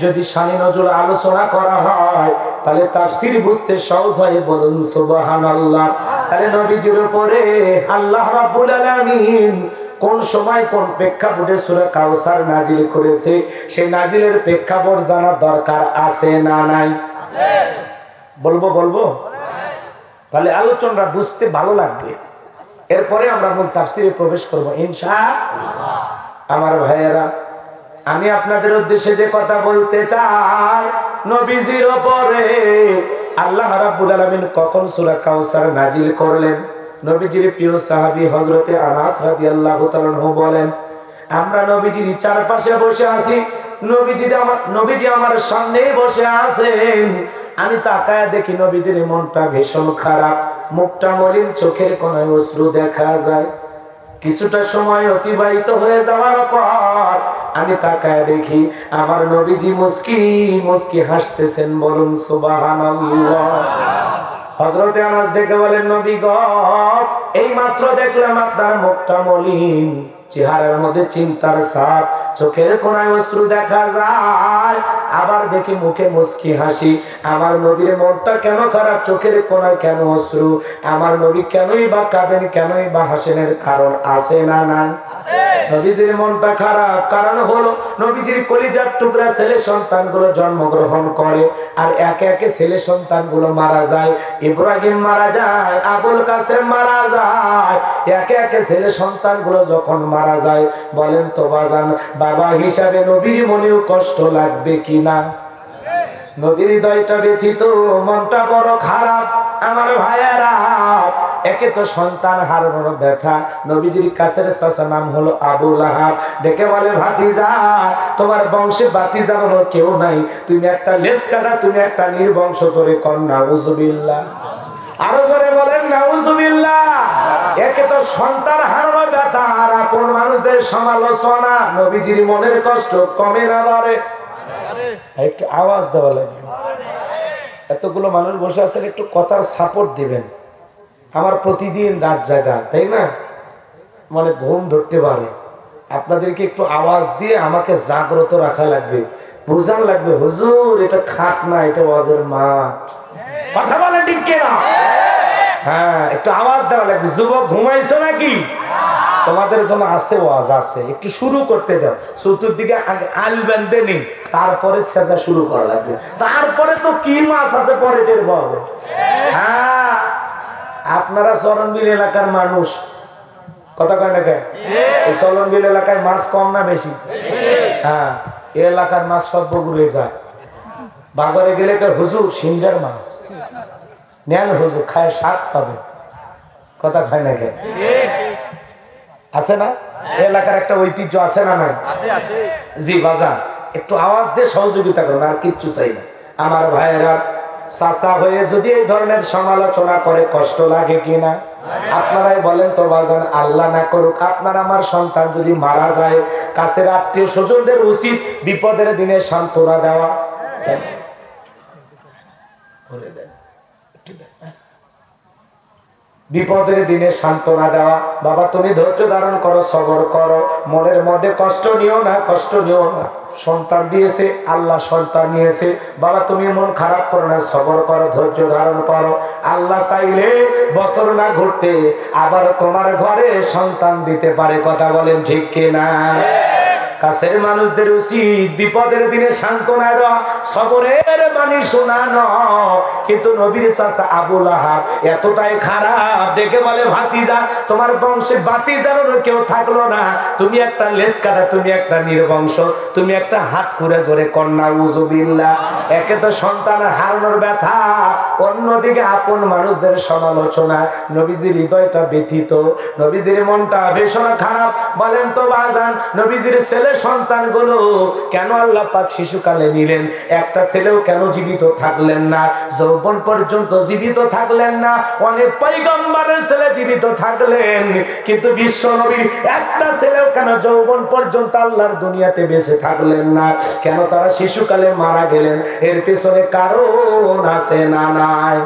যদি শানে নজুল আলোচনা করা হয় তাহলে তাফসীর বুঝতে সহজ হয়, বলুন সুবহানাল্লাহ। তাহলে নবীজির উপরে আল্লাহ রাব্বুল আলামিন কোন সময় কোন প্রেক্ষাপটে সূরা কাউসার নাজিল করেছে, সেই নাজিলের প্রেক্ষাপট জানার দরকার আছে না নাই? বলবো তাহলে আলোচনাটা বুঝতে ভালো লাগবে। এরপরে আমরা মূল তাফসীরে প্রবেশ করব ইনশাআল্লাহ। আমার ভাইয়েরা, আমি আপনাদের উদ্দেশ্যে যে কথা বলতে চাই, নবীজির উপরে আল্লাহ রাব্বুল আলামিন কখন সূরা কাউসার নাজিল করলেন। নবীজির প্রিয় সাহাবী হযরতে আনাস রাদিয়াল্লাহু তাআলা আনহু বলেন, আমরা নবীজির চারপাশে বসে আছি, নবীজি আমার সামনেই বসে আছেন। আমি তাকায় দেখি নবীজির মনটা ভীষণ খারাপ, মুখটা মলিন, চোখের কোণায় অশ্রু দেখা যায়। কিছুটা সময় অতিবাহিত হয়ে যাওয়ার পর আমি তাকায় দেখি আমার নবীজি মুস্কি মুস্কি হাসতেছেন, বলুন সুবহানাল্লাহ। হযরতে আনাস ডেকে বলেন, নবী গো, এই মাত্র দেখলাম আপনার মুখটা মলিন, চেহারার মধ্যে চিন্তার ছাপ, চোখের কোণায় অশ্রু দেখা যায়, আবার দেখি মুখে মুস্কি হাসি। আমার নবীর মনটা কেন খারাপ, চোখের কোণায় কেন অশ্রু? আমার নবী কেনই বা কাঁদেন, কেনই বা হাসেনের কারণ আছে না নাই? নবীজির মনটা খারাপ কারণ হলো নবীজির কলিজার টুকরা ছেলে সন্তানগুলো জন্মগ্রহণ করে, আর একে একে ছেলে সন্তানগুলো মারা যায়। ইব্রাহিম মারা যায়, আবুল কাসেম মারা যায়, একে একে ছেলে সন্তানগুলো যখন মারা যায়, বলেন তো বাজান, বাবা হিসাবে নবীর মনেও কষ্ট লাগবে কিনা? নবীর হৃদয়টা ব্যথিত, মনটা বড় খারাপ। আমার ভাইয়েরা, একে তো সন্তান হারানোর ব্যথা। নবীজির কাছের চাচা নাম হলো আবু লাহাব, ডেকে বলে, ভাতিজা, তোমার বংশে ভাতিজা হলো কেউ নাই, তুমি একটা লেজ কাটা, তুমি একটা নির্বংশ। জোরে কর নাউজুবিল্লাহ। আরো জোরে বলেন নাউজুবিল্লাহ। একে তো সন্তান হারানোর ব্যথা, আর আপন মানুষদের সমালোচনা। নবীজির মনের কষ্ট কমে না বাড়ে? একটু আওয়াজ দেওয়া লাগবে। এতগুলো মানুষ বসে আছেন, একটু কথার সাপোর্ট দিবেন। আমার প্রতিদিন রাত জাগা, তাই না? মানে ঘুম ধরতে পারে। আপনাদেরকে একটু আওয়াজ দিয়ে আমাকে জাগ্রত রাখা লাগবে, বোঝান লাগবে, হুজুর এটা খাট না, এটা ওয়াজের মাঠ। কথা বলে ঠিক কিনা? হ্যাঁ, একটু আওয়াজ দেওয়া লাগবে। যুবক ঘুমাইছো নাকি? তোমাদের জন্য আছে ওয়াজ আছে, একটু শুরু করতে দাও। চতুর্দিকে আগে আল বেঁধে নেই, তারপরে সেজা শুরু করা লাগবে। তারপরে তো কি মাছ আছে পরে টের পাবে। হ্যাঁ, আপনারা চরণবিল এলাকার মানুষ, কথা কয় না কেন? এই চরণবিল এলাকায় মাছ কম না বেশি? হ্যাঁ, এই এলাকার মাছ সব বগুড়ে যায়। বাজারে গেলে হুজুর সিঙ্গার মাছ নেন, হুজুর খায় স্বাদ পাবে। কথা খায় না কেন? আছে না? এলাকার একটা ঐতিহ্য আছে না নাই? জি বাজান, একটু আওয়াজ দিয়ে সহযোগিতা করুন, আর কিচ্ছু চাই না। আমার ভাইয়েরা, চাচা হয়ে যদি এই ধরনের সমালোচনা করে কষ্ট লাগে কিনা? আপনারাই বলেন তো বাজান। আল্লাহ না করুক আপনার আমার সন্তান যদি মারা যায়, কাছের আত্মীয় স্বজনদের উচিত বিপদের দিনে সান্ত্বনা দেওয়া। বিপদের দিনে সান্ত্বনা দেওয়া, বাবা তুমি ধৈর্য ধারণ করো, সবর করো, মনের মধ্যে কষ্ট নিও না, কষ্ট নিও না। সন্তান দিয়েছে আল্লাহ, সন্তান নিয়েছে, বাবা তুমি মন খারাপ করো না, সবর করো, ধৈর্য ধারণ করো। আল্লাহ চাইলে বছর না ঘুরতে আবার তোমার ঘরে সন্তান দিতে পারে। কথা বলেন ঠিক কিনা? কাছের মানুষদের উচিত বিপদের দিনে সান্ত্বনা দেওয়া, সবরের বাণী শোনানো। কিন্তু নবীর চাচা আবু লাহাব এতটাই খারাপ, ডেকে বলে ভাতিজা তোমার বংশে ভাতিজার কেউ থাকলো না, তুমি একটা লেজ কাটা, তুমি একটা নির্বংশ, তুমি একটা হাত খুঁড়ে জোরে কন্যা উজুবিল্লাহ। একে তো সন্তান হারানোর ব্যথা, অন্যদিকে আপন মানুষদের সমালোচনা। নবীজির হৃদয়টা ব্যথিত, নবীজির মনটা ভীষণ খারাপ। বলেন তো বাজান, নবীজির ছেলে সন্তানগুলো কেন আল্লাহ পাক শিশুকালে নিলেন? একটা ছেলেও কেন জীবিত থাকলেন না? যৌবন পর্যন্ত জীবিত থাকলেন না। অনেক পয়গম্বরের ছেলে জীবিত থাকলেন, কিন্তু বিশ্ব নবীর একটা ছেলেও কেন যৌবন পর্যন্ত আল্লাহর দুনিয়াতে বেঁচে থাকলেন না? কেন তারা শিশুকালে মারা গেলেন? এর পেছনে কারণ আছে না নাই?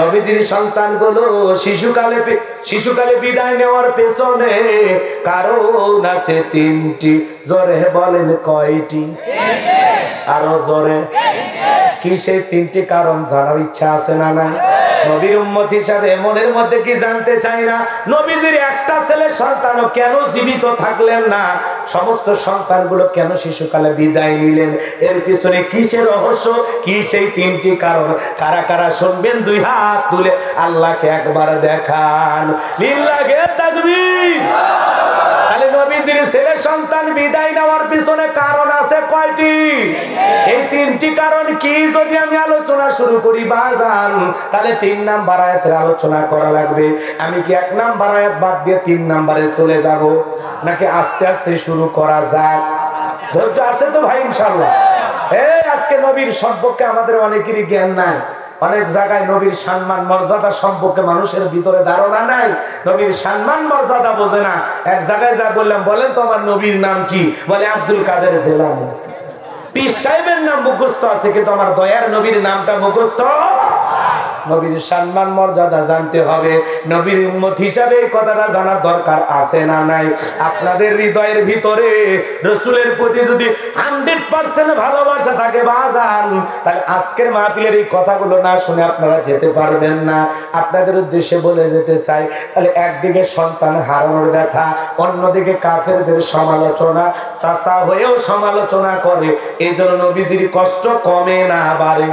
নবীজির সন্তানগুলো শিশুকালে বিদায় নেওয়ার পেছনে কারণ আছে তিনটি। জোরে বলেন কয়টি? আরো জোরে। কি সেই তিনটি কারণ জানার ইচ্ছা আছে না নাই? নবীর উম্মত হিসাবে মনের মধ্যে কি জানতে চাই না? নবীজির একটা ছেলে সন্তানও কেন জীবিত থাকলেন না? সমস্ত সন্তানগুলো কেন শিশুকালে বিদায় নিলেন? এর পিছনে কিসের রহস্য? কি সেই তিনটি কারণ? কারা কারা শুনবেন দুই হাত তুলে আল্লাহকে একবার দেখান। লিল্লাহে তাকবীর। তাহলে নবীজির ছেলে সন্তান বিদায় নেওয়ার পিছনে কারণ আছে কয়টি? এই তিনটি কারণ কি যদি আমি আলোচনা শুরু করি বাজান, তাহলে 3 নাম্বার আয়াতের আলোচনা করা লাগবে। আমি কি 1 নাম্বার আয়াত বাদ দিয়ে 3 নাম্বারে চলে যাব, নাকি আস্তে আস্তে শুরু করা যাক? ধৈর্য আছে তো ভাই ইনশাআল্লাহ? আজকে নবীর সম্পর্কে আমাদের অনেকেরই জ্ঞান নাই। অনেক জায়গায় নবীর সম্মান মর্যাদা সম্পর্কে মানুষের ভিতরে ধারণা নাই। নবীর সম্মান মর্যাদা বোঝে না। এক জায়গায় যা বললাম, বলেন তো আমার নবীর নাম কি? বলে আব্দুল কাদের জিলানী। পীর সাহেবের নাম মুখস্থ আছে, কিন্তু আমার দয়ার নবীর নামটা মুখস্থ। নবীর সম্মান মর্যাদা জানতে হবে। নবীর উম্মত হিসাবে এই কথাটা জানার দরকার আছে না নাই? আপনাদের হৃদয়ের ভিতরে রাসূলের প্রতি যদি 100% ভালোবাসা থাকে বাজান, তাহলে আজকের মাহফিলের এই কথাগুলো না শুনে আপনারা যেতে পারবেন না। আপনাদের উদ্দেশ্যে বলে যেতে চাই, তাহলে একদিকে সন্তান হারানোর ব্যথা, অন্যদিকে কাফেরদের সমালোচনা, চাচা হয়েও সমালোচনা করে, এই জন্য নবীজির কষ্ট কমে না বাড়ে।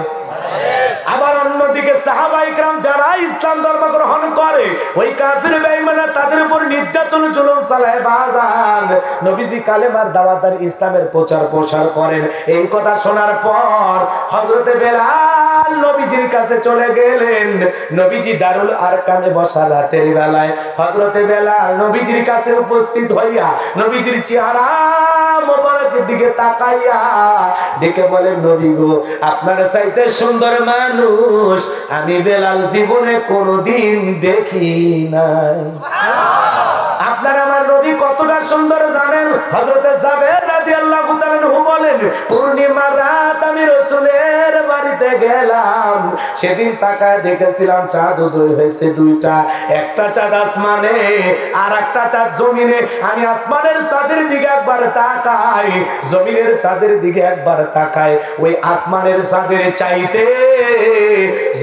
আবার অন্যদিকে সাহাবায়ে কেরাম যারা ইসলাম ধর্ম গ্রহণ করে, ওই কাফির বেঈমানরা তাদের উপর নির্যাতন জুলুম চালায় বাজান। নবীজি কালেমার দাওয়াত আর ইসলামের প্রচার প্রসার করেন। এই কথা শোনার পর হযরতে বেলাল নবীজির কাছে চলে গেলেন। নবীজি দারুল আরকামে বসা রাতের বেলায় হযরতে বেলাল নবীজির কাছে উপস্থিত হইয়া নবীজির চেহারা মোবারকের দিকে তাকাইয়া ডেকে বলেন, নবী গো, আপনার চাইতে সুন্দর মানুষ আমি বেলাল জীবনে কোনোদিন দেখি নাই। আপনার আমার নবী কতটা সুন্দর জানেন? হযরতে জাবের রাদিয়াল্লাহু তাআলা আনহু বলেন, পূর্ণিমার রাত আমি রাসূলের বাড়িতে গেলাম। সেদিন তাকায় দেখেছিলাম চাঁদ উদয় হয়েছে দুইটা, একটা চাঁদ আসমানে আর একটা চাঁদ জমিনে। আমি আসমানের চাঁদের দিকে একবার তাকাই, জমিনের চাঁদের দিকে একবার তাকাই। ওই আসমানের চাঁদের চাইতে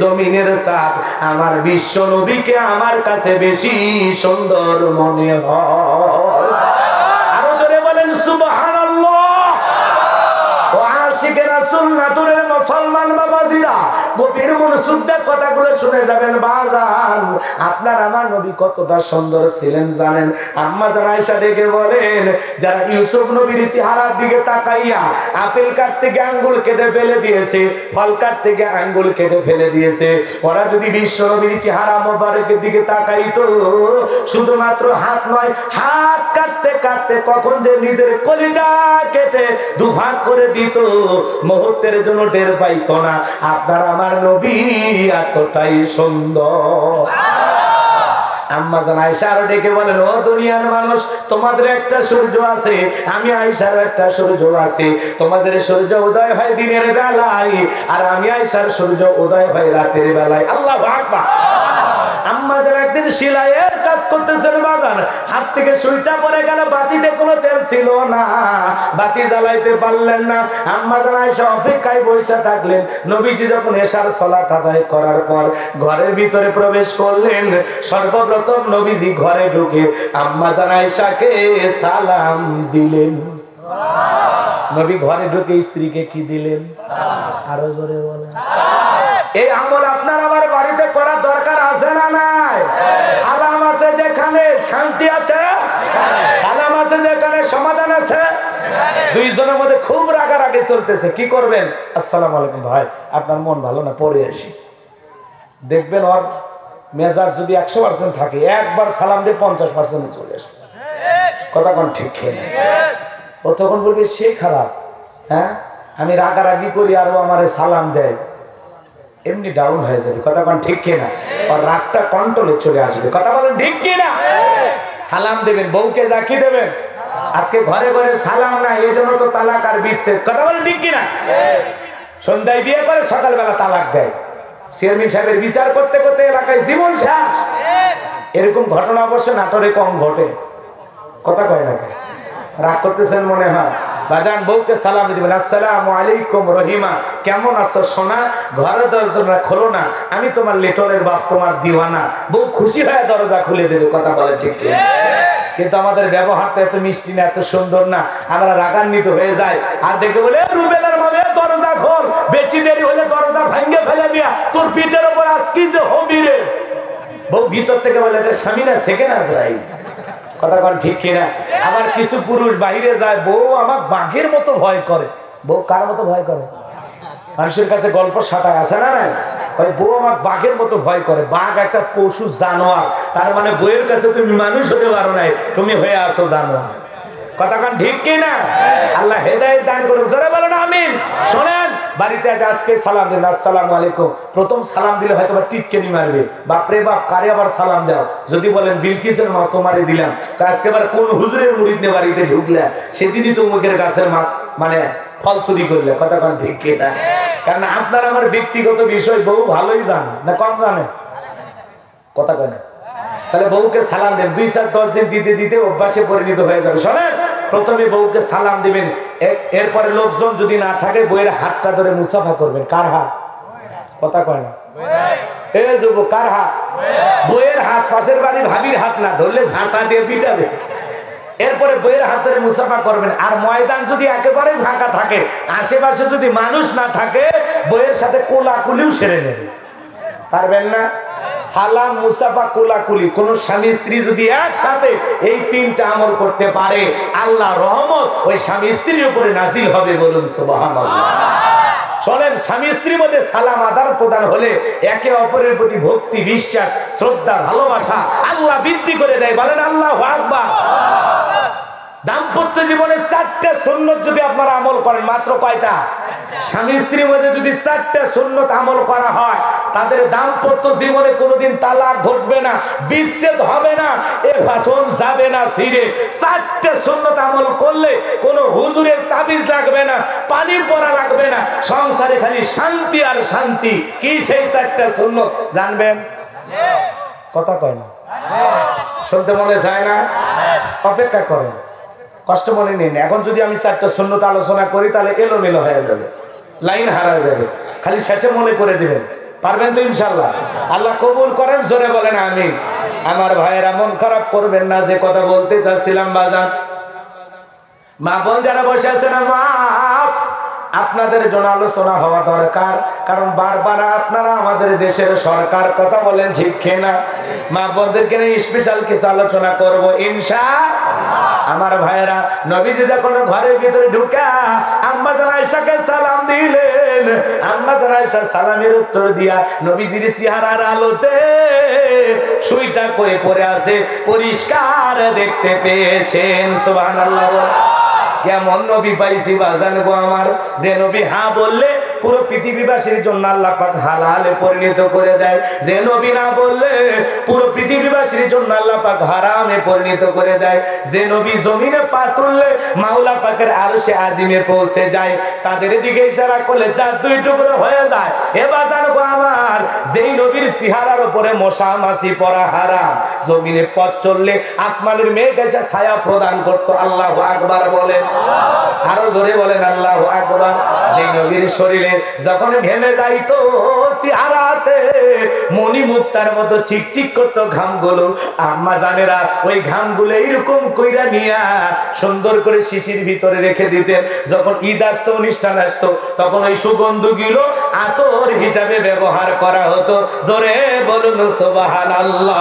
জমিনের চাঁদ আমার বিশ্ব নবীকে আমার কাছে বেশি সুন্দর মনে হয়। আরো জোরে বলেন সুবহানাল্লাহ। ও আশিকে রাসূল নাতুরের মুসলমান বাবাজিরা, গভীর মনোযোগের কথাগুলো শুনে যাবেন বাজান। আপনার আমার নবী কতটা সুন্দর ছিলেন জানেন? আম্মা জান আয়েশা দেখে বলেন, যারা ইউসুফ নবীর চেহারার দিকে তাকাইয়া আপেল কাটতে গিয়ে আঙ্গুল কেটে ফেলে দিয়েছে, ফল কাটতে গিয়ে আঙ্গুল কেটে ফেলে দিয়েছে, ওরা যদি বিশ্ব নবীর চেহারা মোবারকের দিকে তাকাইতো, শুধুমাত্র হাত নয়, হাত কাটতে কাটতে কখন যে নিজের কলিজা কেটে দুভাগ করে দিত, মুহূর্তের জন্য টের পাইতো না। আপনার আমার নবী এতটাই সুন্দর। আম্মা জান আয়েশা আরো ডেকে বলেন, ও দুনিয়ার মানুষ, তোমাদের একটা সূর্য আছে, আমি আয়েশার একটা সূর্য আছে। তোমাদের সূর্য উদয় হয় দিনের বেলায়, আর আমি আয়েশার সূর্য উদয় হয় রাতের বেলায়। আল্লাহু আকবার। আম্মা যারা একদিন সেলাইয়ের কাজ করতেছেন বাজান, হাত থেকে সুইটা পড়ে গেল, বাতিতে কোনো তেল ছিল না, বাতি জ্বালাইতে পারলেন না। আম্মা যারা এসে অপেক্ষায় বসে থাকলেন। নবীজি যখন এশার সালাত আদায় করার পর ঘরের ভিতরে প্রবেশ করলেন, সর্বপ্রথম নবীজি ঘরে ঢুকে আম্মা যারা এশাকে সালাম দিলেন। নবী ঘরে ঢুকে স্ত্রীকে কি দিলেন? আরো জোরে বলেন। এই আমল আপনার আমার বাড়িতে করার দরকার আছে না নাই? সালাম আছে যেখানে শান্তি আছে, সালাম আছে যেখানে সমাধান আছে। দুইজনের মধ্যে খুব রাগারাগি চলতেছে, কি করবেন? আসসালামু আলাইকুম ভাই, আপনার মন ভালো না, পরে আসি। দেখবেন ওর মেজাজ যদি 100% থাকে, একবার সালাম দিয়ে 50% চলে আসবে। কথা কোন ঠিক খেয়ে ও তখন বলবে সে খারাপ, হ্যাঁ আমি রাগারাগি করি আর ও আমারে সালাম দেয়, এমনি ডাউন হয়ে যাবে। কথা কোন ঠিক কিনা? আর রাগটা কন্ট্রোলে চলে আসবে। কথা বলেন ঠিক কিনা? সালাম দেবেন, বউকে জাকি দেবেন। আজকে ঘরে ঘরে সালাম না, এই জন্য তো তালাক আর বিচ্ছেদ। কথা বলেন ঠিক কিনা? সন্ধ্যায় বিয়ে করে সকালবেলা তালাক দেয়। চেয়ারম্যান সাহেবের বিচার করতে করতে এলাকায় জীবন শেষ। এরকম ঘটনা অবশ্য নাটোরে কম ঘটে। কথা কয় না, রাগ করতেছেন মনে হয়। বাজান বউকে সালাম দিবেন, আসসালামু আলাইকুম রহিমা, কেমন আছো সোনা? ঘরে দরজা খোলো না, আমি তোমার লেটনের বাপ, তোমার দিওয়ানা। বউ খুশি হয়ে দরজা খুলে দেবে। কথা বলে ঠিক। কিন্তু আমাদের ব্যবহারটা এত মিষ্টি না, এত সুন্দর না, আমরা রাগান্বিত হয়ে যায়। আর দেখে বলে রুবেলার মধ্যে দরজা খোল, বেশি দেরি হলে দরজা ভাঙ্গে ফেলে দিয়া তোর পিঠের উপর আজকে যে হবি রে। বউ ভিতর থেকে বলে এটা স্বামী না, সেকেন্ড আজরাইল। কথা কোন ঠিক কিনা? আবার কিছু পুরুষ বাইরে যায়, বউ আমার বাঘের মতো ভয় করে। বউ কার মতো ভয় করে? মানুষের কাছে গল্প সাটায় আছে না নাই? ওই বউ আমার বাঘের মতো ভয় করে। বাঘ একটা পশু জানোয়ার, তার মানে বউয়ের কাছে তুমি মানুষ হতে পারো নাই, তুমি হয়ে আছো জানোয়ার। কথা কোন ঠিক কিনা? আল্লাহ হেদায়েত দান করুন, জোরে বলেন আমিন। শোনেন, বাড়িতে আজকে সালাম দিন, আসসালামু আলাইকুম। প্রথম সালাম দিলে হয়তো টিটকেনি মারবে, বাপরে বাপ কারে আবার সালাম দাও। যদি বলেন বিলকিসের মা তোমারে দিলাম, আজকে আবার কোন হুজুরের মুরিদ নিয়ে বাড়িতে ঢুকলে, সেদিনই তো মুখের গাছের মাছ মানে ফল চুরি করলে। কথা কোন ঠিক কিনা? কারণ আপনার আমার ব্যক্তিগত বিষয় বউ ভালোই জানে না, কম জানে। কথা কয় না? তাহলে বউকে সালাম দেন, 2, 4, 10 দিন দিতে দিতে অভ্যাসে পরিণত হয়ে যাবে। শোনেন, প্রথমে বউকে সালাম দিবেন, এরপরে লোকজন যদি না থাকে বউয়ের হাতটা ধরে মুসাফা করবেন। কার হাত? কথা কয় না? এ যুবক, কার হাত? বউয়ের হাত। পাশের বাড়ি ভাবির হাত না, ধরলে ঝাঁটা দিয়ে পিটাবে। এরপরে বউয়ের হাত ধরে মুসাফা করবেন। আর ময়দান যদি একেবারে ফাঁকা থাকে, আশেপাশে যদি মানুষ না থাকে, বউয়ের সাথে কোলাকুলিও সেরে নেবে। পারবেন না? সালাম, মুসাফা, কোলাকুলি। কোন স্বামী স্ত্রী যদি একসাথে এই 3টা আমল করতে পারে, আল্লাহ রহমত ওই স্বামী স্ত্রীর উপরে নাজিল হবে। বলুন সুবহানাল্লাহ। শোনেন, স্বামী স্ত্রীর মধ্যে সালাম আদান প্রদান হলে একে অপরের প্রতি ভক্তি, বিশ্বাস, শ্রদ্ধা, ভালোবাসা আল্লাহ বৃদ্ধি করে দেয়। বলেন আল্লাহু আকবার। দাম্পত্য জীবনে 4টা সুন্নত যদি আপনারা আমল করেন, মাত্র কয়টা? স্বামী স্ত্রীর মধ্যে যদি 4টা সুন্নত আমল করা হয়, তাদের দাম্পত্য জীবনে কোনোদিন তালাক ঘটবে না, বিচ্ছেদ হবে না, এ ভাষণ যাবে না ছিঁড়ে। 4টা সুন্নত আমল করলে কোনো হুজুরের তাবিজ লাগবে না, পানির পড়া লাগবে না, সংসারে খালি শান্তি আর শান্তি। কি সেই 4টা সুন্নত জানবেন? কথা কয় না, শুনতে মনে চায় না? অপেক্ষা করেন, কষ্ট মনে নেই। এখন যদি আমি 4টা সুন্নত আলোচনা করি তাহলে এলোমেলো হয়ে যাবে, লাইন হারা যাবে। খালি শেষে মনে করে দিবেন। পারবেন তো ইনশাআল্লাহ? আল্লাহ কবুল করেন, জোরে বলেন আমিন। আমার ভাইয়েরা মন খারাপ করবেন না, যে কথা বলতে চাচ্ছিলাম বাজান, মা বোন যারা বসে আছেন, মা আপনাদের জন্য আলোচনা হওয়া দরকার। কারণ বারবার আপনারা আমাদের দেশের সরকার। কথা বলেন ঠিক কিনা? মা বোনদেরকে নিয়ে স্পেশাল কিছু আলোচনা করবো ইনশাআল্লাহ। আমার ভাইয়েরা, নবীজি যখন ঘরের ভিতরে ঢুকা আম্মা জান আয়েশাকে সালাম দিলেন, আম্মা জান আয়েশা সালামের উত্তর দিয়া নবীজির চেহারার আলোতে সুইটা কয়ে পড়ে আছে পরিষ্কার দেখতে পেয়েছেন। সুবহানাল্লাহ। কেমন নবী পাইছি বাজান গো আমার, যে নবী হ্যাঁ বললে পুরো পৃথিবীবাসীর জন্য আল্লাহ পাক হালালে পরিণত করে দেয়, যে নবী না বললে পুরো পৃথিবীবাসীর জন্য আল্লাহ পাক হারামে পরিণত করে দেয়, যে নবী জমিনে পা তুললে মাওলা পাকের আরশে আজিমে পৌঁছে যায়, চাঁদের দিকে ইশারা করলে চাঁদ 2 টুকরো হয়ে যায়। এ বাজান গো আমার, যেই নবীর চেহারার উপরে মশা মাছি পড়া হারাম, জমিনে পথ চললে আসমানের মেঘ এসে ছায়া প্রদান করত। আল্লাহু আকবার বলেন, আরো জোরে বলেন আল্লাহু আকবার। যেই নবীর শরীরে যখন ঘেমে যাইতো, চেহারাতে মণিমুক্তার মতো চিকচিক করত ঘামগুলো। আম্মা জানেরা ওই ঘামগুলো এইরকম কইরা নিয়া সুন্দর করে শিশির ভিতরে রেখে দিতেন। যখন ঈদ আসতো, অনুষ্ঠান আসতো, তখন ওই সুগন্ধগুলো আতর হিসাবে ব্যবহার করা হতো। জোরে বলুন সুবহানাল্লাহ।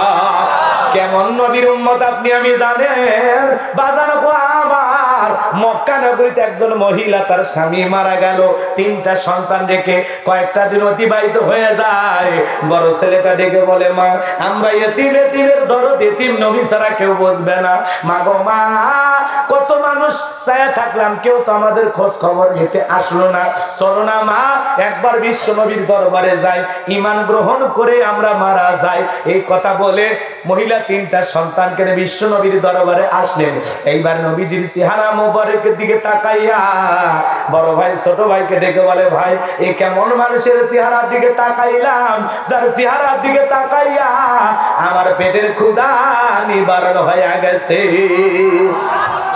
কেমন নবীর উম্মত আপনি আমি জানেন? বাজানো গো আমার, মক্কা নগরীতে একজন মহিলা, তার স্বামী মারা গেল, 3টা সন্তান রেখে কয়েকটা দিন অতিবাহিত হয়ে যায়। বড় ছেলেটা ডেকে বলে, মা আমরা এতিমের দরদ, এতিম নবী ছাড়া কেউ বুঝবে না। মা গো মা, কত মানুষ চায়া থাকলাম, কেউ তো আমাদের খোঁজ খবর নিতে আসলো না। চলো না মা, একবার বিশ্ব নবীর দরবারে যাই, ঈমান গ্রহণ করে আমরা মারা যাই। এই কথা বলে মহিলা 3টা সন্তানকে নিয়ে বিশ্ব নবীর দরবারে আসলেন। এইবার নবীজির চেহারা মোবারকের দিকে তাকাইয়া বড় ভাই ছোট ভাইকে ডেকে বলে, ভাই এ কেমন মানুষের চেহারার দিকে তাকাইলাম, যার চেহারার দিকে তাকাইয়া আমার পেটের ক্ষুধা নিবারণ হয়ে গেছে।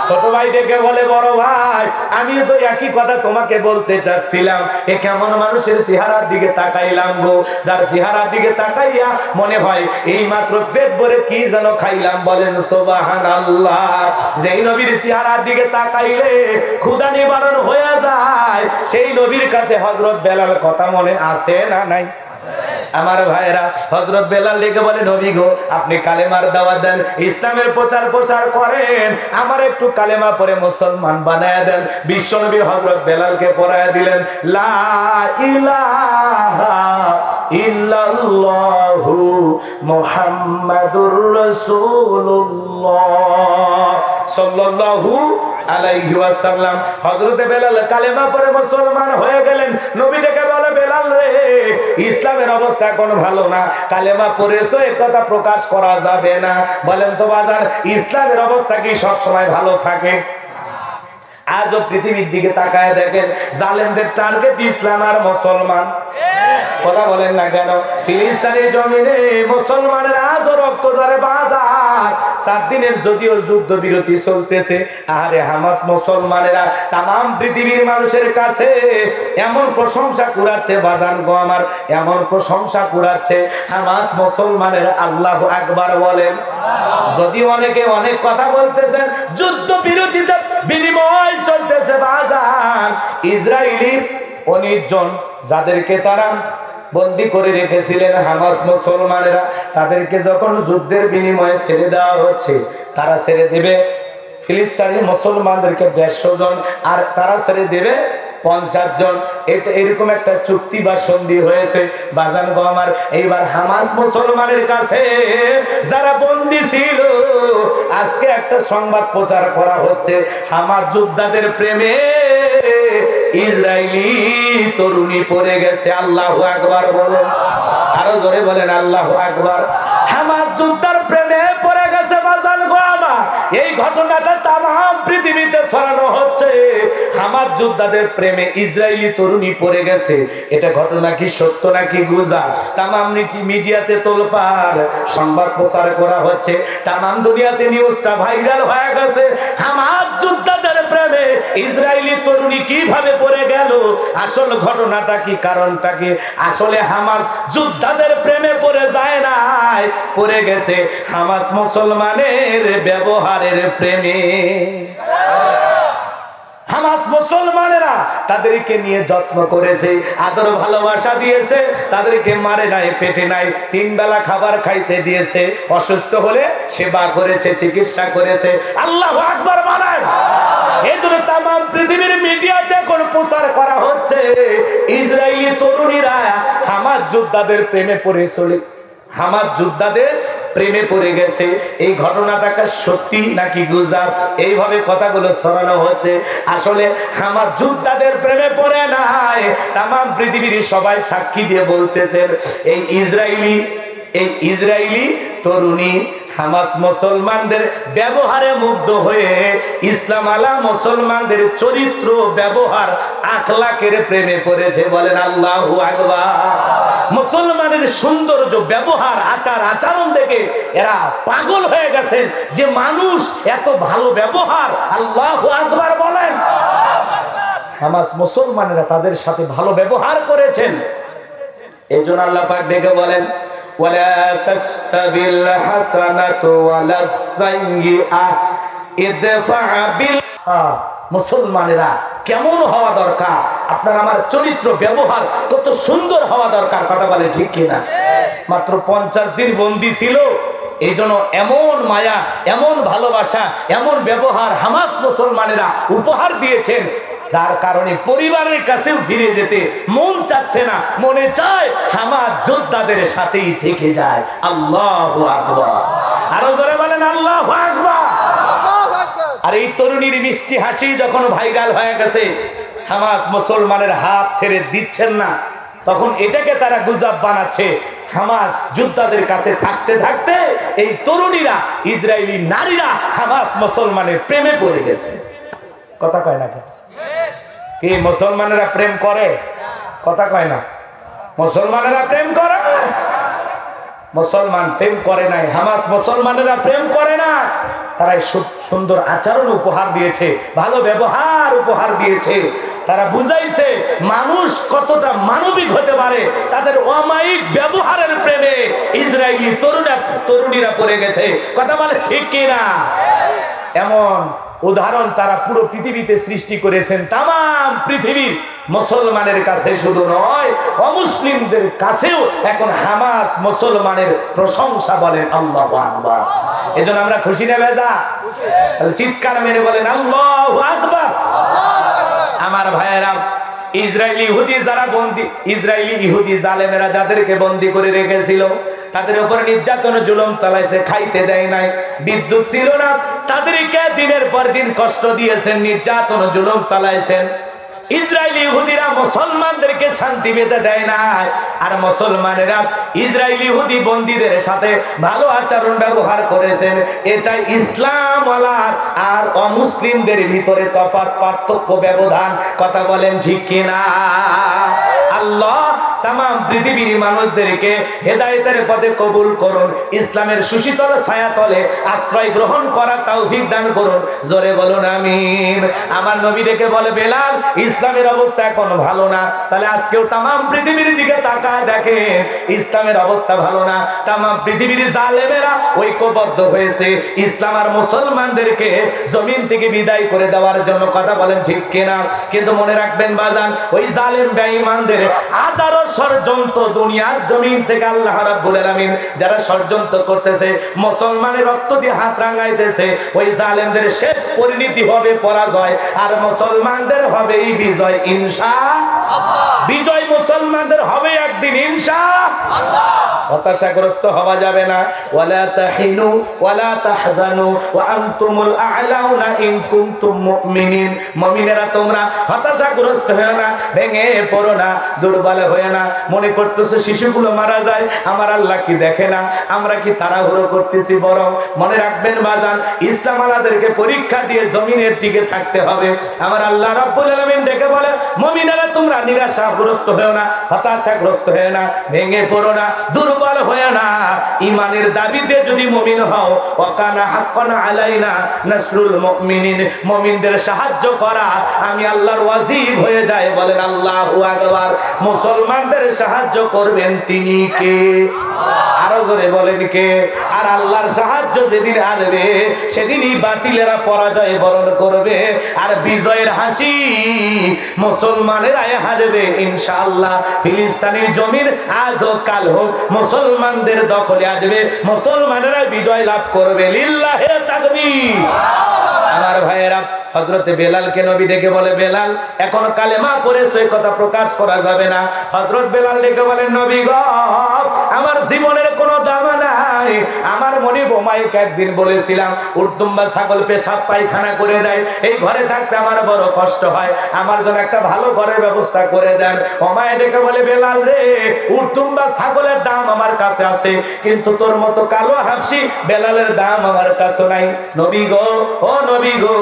ছোট ভাই ডেকে বলে, বড় ভাই আমি তো একই কথা তোমাকে বলতে চাচ্ছিলাম। এ কেমন মানুষের চেহারার দিকে তাকাইলাম গো, যার চেহারার দিকে তাকাইয়া মনে হয় এই মাত্র পেট ভরে কি যেন খাইলাম। বলেন সুবহানাল্লাহ। যেই নবীর চেহারার দিকে তাকাইলে ক্ষুধা নিবারণ হয়ে যায়, সেই নবীর কাছে হযরত বেলাল কথা মনে আছে না নাই? আমার ভাইরা, হযরত বেলাল ডেকে বলে, নবী গো আপনি কালেমার দাওয়াত দেন, ইসলামের প্রচার করেন, আমার একটু কালেমা পড়ে মুসলমান বানায় দেন। বিশ্ব নবী হযরত বেলালকে পড়ায় দিলেন, লা ইলাহা ইল্লাল্লাহু মুহাম্মাদুর রাসূলুল্লাহ সাল্লাল্লাহু আলাইহি ওয়াসাল্লাম। হযরত বেলাল কালেমা পড়ে মুসলমান হয়ে গেলেন। নবী ডেকে বলে, বেলাল রে, ইসলামের অবস্থা এখন ভালো না, কালেমা পড়েছো এ কথা প্রকাশ করা যাবে না। বলেন তো বাজার, ইসলামের অবস্থা কি সব সময় ভালো থাকে? আজও পৃথিবীর দিকে তাকায় দেখেন, জালেমদের টার্গেট ইসলাম আর মুসলমান। কথা বলেন না কেন? ফিলিস্তিনের জমিনে মুসলমানের আজও রক্ত ঝরে বাজার। 7 দিনের যদিও যুদ্ধ বিরতি চলতেছে, আরে হামাস মুসলমানেরা তাম পৃথিবীর মানুষের কাছে এমন প্রশংসা কুড়াচ্ছে, বাজান গো আমার, এমন প্রশংসা কুড়াচ্ছে হামাস মুসলমানেরা। আল্লাহু আকবার বলেন। যদিও অনেকে অনেক কথা বলতেছেন, যুদ্ধ বিরতিতে বিনিময় চলতেছে বাজার। ইসরায়েলির 19 জন যাদেরকে তারা বন্দী করে রেখেছিলেন হামাস মুসলমানেরা, তাদেরকে যখন যুদ্ধের বিনিময়ে ছেড়ে দেওয়া হচ্ছে, তারা ছেড়ে দেবে ফিলিস্তিনি মুসলমানদেরকে 150 জন, আর তারা ছেড়ে দেবে 50 জন। এরকম একটা চুক্তি বা সন্ধি হয়েছে। বাজান গো আমার, এইবার হামাস মুসলমানের কাছে যারা বন্দী ছিল, আজকে একটা সংবাদ প্রচার করা হচ্ছে, হামাস যোদ্ধাদের প্রেমে ইসরায়েলি তরুণী পড়ে গেছে। আল্লাহু আকবার বলেন, আরো জোরে বলেন আল্লাহু আকবার। হামাস যোদ্ধার প্রেমে পড়ে গেছে বাজান গো আমার। এই ঘটনাটা তাম পৃথিবীতে ছড়ানো হচ্ছে, হামাস যোদ্ধাদের প্রেমে ইসরায়েলি তরুণী পড়ে গেছে। এটা ঘটনা কি সত্য নাকি গুজব? তামাম মিডিয়াতে তোলপাড়, সংবাদ প্রচার করা হচ্ছে, তামাম দুনিয়াতে নিউজটা ভাইরাল হয়ে গেছে। হামাস যোদ্ধাদের প্রেমে ইসরায়েলি তরুণী কিভাবে পড়ে গেল, আসল ঘটনাটা কি, কারণটা কি? আসলে হামাস যোদ্ধাদের প্রেমে পড়ে যায় নাই, পড়ে গেছে হামাস মুসলমানের ব্যবহারের প্রেমে। হামাস মুসলমানেরা তাদেরকে নিয়ে যত্ন করেছে, আদর ভালোবাসা দিয়েছে, তাদেরকে মারে নাই, পেটে নাই, 3 বেলা খাবার খাইতে দিয়েছে, অসুস্থ হলে সেবা করেছে, চিকিৎসা করেছে। আল্লাহু আকবার বলেন। এই জন্য তামাম পৃথিবীর মিডিয়াতে এখন প্রচার করা হচ্ছে, ইসরায়েলি তরুণীরা হামাস যোদ্ধাদের প্রেমে পড়ে চলে, হামাস যোদ্ধাদের প্রেমে পড়ে গেছে। এই ঘটনাটা সত্যি নাকি গুজব? এইভাবে কথাগুলো ছড়ানো হচ্ছে। আসলে হামাস যোদ্ধাদের প্রেমে পড়ে নাই, তামাম পৃথিবীর সবাই সাক্ষী দিয়ে বলতেছেন, এই ইসরায়েলি তরুণী হামাস মুসলমানদের ব্যবহারে মুগ্ধ হয়ে ইসলাম আলা মুসলমানদের চরিত্র ব্যবহার আখলাকের প্রেমে পড়েছে। বলেন আল্লাহু আকবার। মুসলমানের সৌন্দর্য ব্যবহার আচার আচরণ দেখে এরা পাগল হয়ে গেছেন যে মানুষ এত ভালো ব্যবহার। আল্লাহু আকবার বলেন। হামাস মুসলমানেরা তাদের সাথে ভালো ব্যবহার করেছেন। এই জন্য আল্লাহ পাক ডেকে বলেন ওয়ালা তাসতাবিল হাসানাতু ওয়ালাস সাইয়্যিআ ইদফা বিল। মুসলমানেরা কেমন হওয়া দরকার? আপনার আমার চরিত্র ব্যবহার কত সুন্দর হওয়া দরকার, কথা বলে ঠিক কিনা? মাত্র 50 দিন বন্দী ছিল, এই জন্য এমন মায়া, এমন ভালোবাসা, এমন ব্যবহার হামাস মুসলমানেরা উপহার দিয়েছেন, যার কারণে পরিবারের কাছেও ফিরে যেতে মন চাচ্ছে না, মনে চায় হামাস যোদ্ধাদের সাথেই থেকে যায়। আল্লাহু আকবার। আরো জোরে বলেন আল্লাহু আকবার। আর এই তরুণীর মিষ্টি হাসি যখন ভাইরাল হয়ে গেছে, হামাস মুসলমানের হাত ছেড়ে দিচ্ছেন না, তখন এটাকে তারা গুজব বানাচ্ছে হামাস যোদ্ধাদের কাছে থাকতে থাকতে এই তরুণীরা, ইসরায়েলি নারীরা হামাস মুসলমানের প্রেমে পড়ে গেছে। কথা কয় না কি? মুসলমানেরা প্রেম করে? কথা কয় না? মুসলমানেরা প্রেম করে? মুসলমান প্রেম করে নাই, হামাস মুসলমানেরা প্রেম করে না। তারা সুন্দর আচরণ উপহার দিয়েছে, ভালো ব্যবহার উপহার দিয়েছে। তারা বুঝাইছে মানুষ কতটা মানবিক হতে পারে। তাদের অমায়িক ব্যবহারের প্রেমে ইসরায়েলি তরুণীরা পড়ে গেছে। কথা বলে ঠিক কিনা? এমন উদাহরণ তারা পুরো পৃথিবীতে সৃষ্টি করেছেন। তাম পৃথিবীর মুসলমানের কাছে শুধু নয়, অমুসলিমদের কাছেও এখন হামাস মুসলমানের প্রশংসা। বলেন আল্লাহু আকবার। এজন্য আমরা খুশি না বেজা? চিৎকার মেরে বলেন আল্লাহু আকবার। আমার ভাইয়েরা, ইসরায়েলি ইহুদি যারা বন্দী, ইসরায়েলি ইহুদি জালেমেরা যাদেরকে বন্দী করে রেখেছিল, তাদের উপর নির্যাতন জুলুম চালাইছে, খাইতে দেয় নাই, বিদ্যুৎ ছিল না, তাদেরকে দিনের পর দিন কষ্ট দিয়েছেন, নির্যাতন জুলুম চালাইছেন। ইসরায়েলি ইহুদিরা মুসলমানদেরকে শান্তি পেতে দেয় না, আর মুসলমানেরা ইসরায়েলি ইহুদি বন্দীদের সাথে ভালো আচরণ ব্যবহার করেছেন। এটা ইসলাম আর অমুসলিমদের ভিতরে তফাৎ, পার্থক্য, ব্যবধান। কথা বলেন ঠিক কিনা? আল্লাহ তাম পৃথিবীর মানুষদেরকে হেদায়েতের পথে কবুল করুন, ইসলামের সুশীতল ছায়াতলে আশ্রয় গ্রহণ করার তৌফিক দান করুন। জোরে বলুন আমিন। আমার নবী ডেকে বলে, বেলাল, ইসলামের অবস্থা এখন ভালো না। তাহলে আজকেও তাম পৃথিবীর দিকে তাকায় দেখেন, ইসলামের অবস্থা ভালো না। তাম পৃথিবীর জালেমেরা ঐক্যবদ্ধ হয়েছে ইসলাম আর মুসলমানদেরকে জমিন থেকে বিদায় করে দেওয়ার জন্য। কথা বলেন ঠিক কিনা? কিন্তু মনে রাখবেন বাজান, ওই জালেম বেঈমানদের হাজারো ষড়যন্ত্র দুনিয়ার জমিন থেকে আল্লাহ রাব্বুল আলামিন যারা ষড়যন্ত্র করতেছে, মুসলমানের রক্ত দিয়ে হাত রাঙাইতেছে, ওই জালেমদের শেষ পরিণতি হবে পরাজয়, আর মুসলমানদের হবে বিজয় ইনশাআল্লাহ। বিজয় মুসলমানদের হবে একদিন ইনশাআল্লাহ। হতাশাগ্রস্ত হওয়া যাবে না। ওয়ালা তাহিনু ওয়ালা তাহজানু ওয়া আনতুমুল আ'লাউনা ইন কুনতুম মুমিনিন। মুমিনেরা তোমরা হতাশাগ্রস্ত হয়ো না, ভেঙে পড়ো না, দুর্বল হয়ো না। মনে করতেছো শিশুগুলো মারা যায়, আমার আল্লাহ কি দেখে না? আমরা কি তাড়াহুড়ো করতেছি? বরং মনে রাখবেন বাজান, ইসলাম আলাদেরকে পরীক্ষা দিয়ে জমিনের টিকে থাকতে হবে। আমার আল্লাহ রাব্বুল আলামিন ডেকে বলে, মুমিনেরা তোমরা নিরাশাগ্রস্ত হয়ো না, হতাশাগ্রস্ত হয়ো না, ভেঙে পড়ো না, দুর্বল হয়ো না। ঈমানের দাবিতে যদি মুমিন হও, ওয়াকানা হাক্কান আলাইনা নাসরুল মুমিনিন, মুমিনদের সাহায্য করা আমি আল্লাহর ওয়াজিব হয়ে যায়। বলেন আল্লাহু আকবার। মুসলমানদের সাহায্য করবেন তিনি কে? আরো জোরে বলেন কে? আর আল্লাহর সাহায্য যেদিন আসবে, সেদিনই বাতিলেরা পরাজয় বরণ করবে, আর বিজয়ের হাসি মুসলমানেরা হারবে ইনশাআল্লাহ। ফিলিস্তিনের জমির আজ হোক কাল হোক মুসলমানদের দখলে আসবে, মুসলমানেরা বিজয় লাভ করবে। লিল্লাহে তাকবীর। আমার ভাইয়েরা, হযরতে বেলালকে নবী ডেকে বলে, বেলাল এখন কালেমা পড়েছে, কথা প্রকাশ করা যাবে না। হযরত বেলাল ডেকে বলেন, নবী গো, আমার জীবনের কোনো দাম নাই, নাই। আমার মনে বোমাইকে একদিন বলেছিলাম উর্দুম্বা ছাগল পেশাব পায়খানা করে দেয়, এই ঘরে থাকতে আমার বড় কষ্ট হয়, আমার জন্য একটা ভালো ঘরের ব্যবস্থা করে দেন। ওমায় ডেকে বলে বেলাল রে, উর্দুম্বা ছাগলের দাম আমার কাছে আছে, কিন্তু তোর মতো কালো হাফসি বেলালের দাম আমার কাছে নাই। নবী গো, ও নবী গো,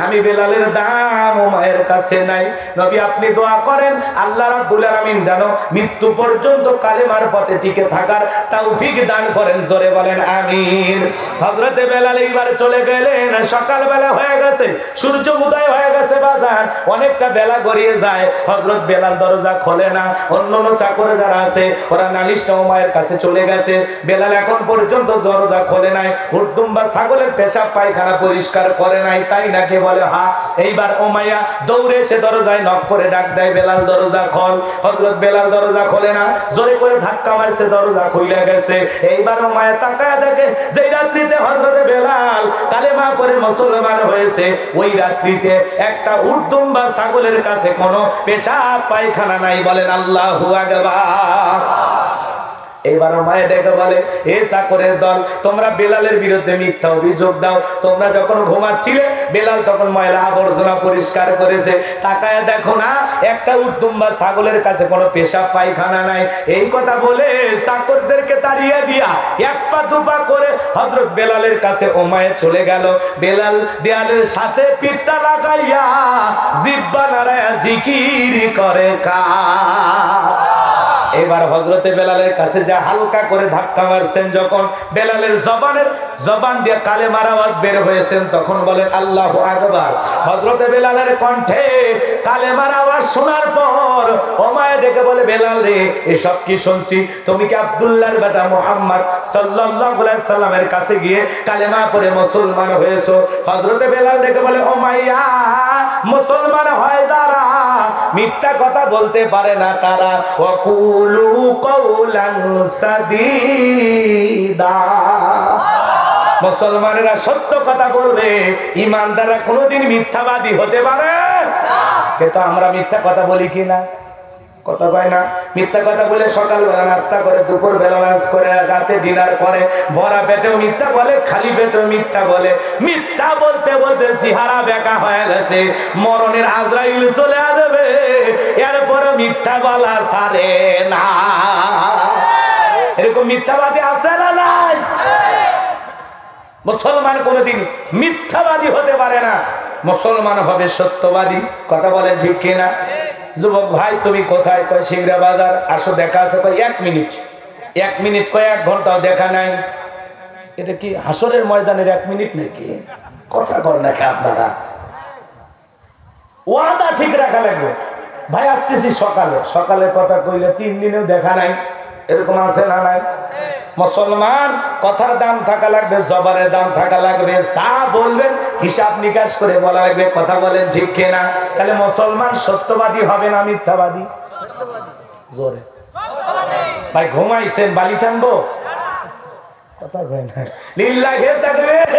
আমি বেলালের দাম ওমায়ের কাছে নাই। নবী আপনি দোয়া করেন আল্লাহ রাব্বুল আলামিন যেন মৃত্যু পর্যন্ত কালেমার পথে টিকে থাকার তৌফিক দান করেন। জোরে বলেন আমিন। হযরতে বেলাল এইবার চলে গেলেন। সকালবেলা হয়ে গেছে, সূর্য উদয় হয়ে গেছে বাজান, অনেকটা বেলা গড়িয়ে যায়। হযরত বেলাল দরজা খোলে না। অন্যান্য চাকর যারা আছে ওরা নালিশটা ওমায়ের কাছে চলে গেছে। বেলাল এখন পর্যন্ত দরজা খোলে নাই, উর্দুম্বা ছাগলের পেশাব পায়খানা পরিষ্কার করে নাই, তাই নাকি বলে হ্যাঁ। এইবার ওমাইয়া দৌড়ে এসে দরজায় নক করে ডাক দেয়, বেলাল দরজা খোল। হযরত বেলাল দরজা খোলে না, জোরে করে ধাক্কা মারছে, দরজা খুলে গেছে। এইবার ওমাইয়া তাকায় দেখে যেই রাত্রিতে হযরতে বেলাল কালেমা পড়ে মুসলমান হয়েছে, ওই রাত্রিতে একটা উর্দুম্বা ছাগলের কাছে কোনো পেশাব পায়খানা নাই। বলেন আল্লাহু আকবার। এইবার মায়ে ডেকে বলে, এ চাকরের দল, তোমরা বেলালের বিরুদ্ধে মিথ্যা অভিযোগ দাও। তোমরা যখন ঘুমাচ্ছিলে বেলাল তখন ময়লা আবর্জনা পরিষ্কার করেছে, তাকায় দেখো না একটা উর্দুম্বা ছাগলের কাছে কোনো পেশাব পায়খানা নাই। এই কথা বলে চাকরদেরকে তাড়িয়ে দিয়া এক পা দুপা করে হযরত বেলালের কাছে ওমায়ে চলে গেল। বেলাল দেয়ালের সাথে পিঠটা লাগাইয়া জিহ্বা নাড়ায়া জিকির করে কা। এবার হযরতে বেলালের কাছে যা হালকা করে ধাক্কা মারছেন, যখন বেলালের জবান দিয়ে কালেমার আওয়াজ বের হয়েছেন, তখন বলেন আল্লাহু আকবার। হযরতে বেলালের কণ্ঠে কালেমার আওয়াজ শোনার পর ওমায়ে ডেকে বলে, বেলাল রে, এসব কি শুনছি? তুমি কি আব্দুল্লাহর বেটা মুহাম্মদ সাল্লাল্লাহু আলাইহি সাল্লামের কাছে গিয়ে কালেমা পড়ে মুসলমান হয়েছো? হযরতে বেলাল ডেকে বলে, ওমাইয়া, মুসলমান হয় যারা মিথ্যা কথা বলতে পারে না তারা। ওয়াকুলু কওলান সাদীদা, মুসলমানেরা সত্য কথা বলবে, ইমানদাররা কোনোদিন মিথ্যাবাদী হতে পারে না। কিন্তু আমরা মিথ্যা কথা বলি কি না? কথা কয় না? মিথ্যা কথা বলে সকালবেলা নাস্তা করে, দুপুর বেলা লাঞ্চ করে, রাতে ডিনার করে, ভরা পেটেও মিথ্যা বলে, খালি পেটেও মিথ্যা বলে। মিথ্যা বলতে বলতে চেহারা বেঁকা হয়ে গেছে, মরণের আজরাইল চলে আসবে, এরপরে মিথ্যা বলা ছাড়ে না। এরকম মিথ্যাবাদী আছে না নাই? মুসলমান কোনোদিন মিথ্যাবাদী হতে পারে না, মুসলমান হবে সত্যবাদী। কথা বলেন ঠিক কিনা? যুবক ভাই তুমি কোথায়? কয় সিংড়া বাজার। আসো দেখা আছে। কয় 1 মিনিট। 1 মিনিট কয় 1 ঘন্টাও দেখা নাই। এটা কি হাসরের ময়দানের 1 মিনিট নাকি? কথা কর নাকি আপনারা? ওয়াদা ঠিক রাখা লাগবে। ভাই আসতেছি সকালে, সকালে কথা কইলে 3 দিনেও দেখা নাই, এরকম আছে না নাই? মুসলমান কথার দাম থাকা লাগবে, জবানের দাম থাকা লাগবে, যা বলবেন হিসাব নিকাশ করে বলা লাগবে। কথা বলেন ঠিক কিনা? তাহলে মুসলমান সত্যবাদী হবে না মিথ্যাবাদী? জোরে ভাই, ঘুমাইছেন, বালিশ আনবো? কথা কয় না। লিল্লাহি তাকবীর।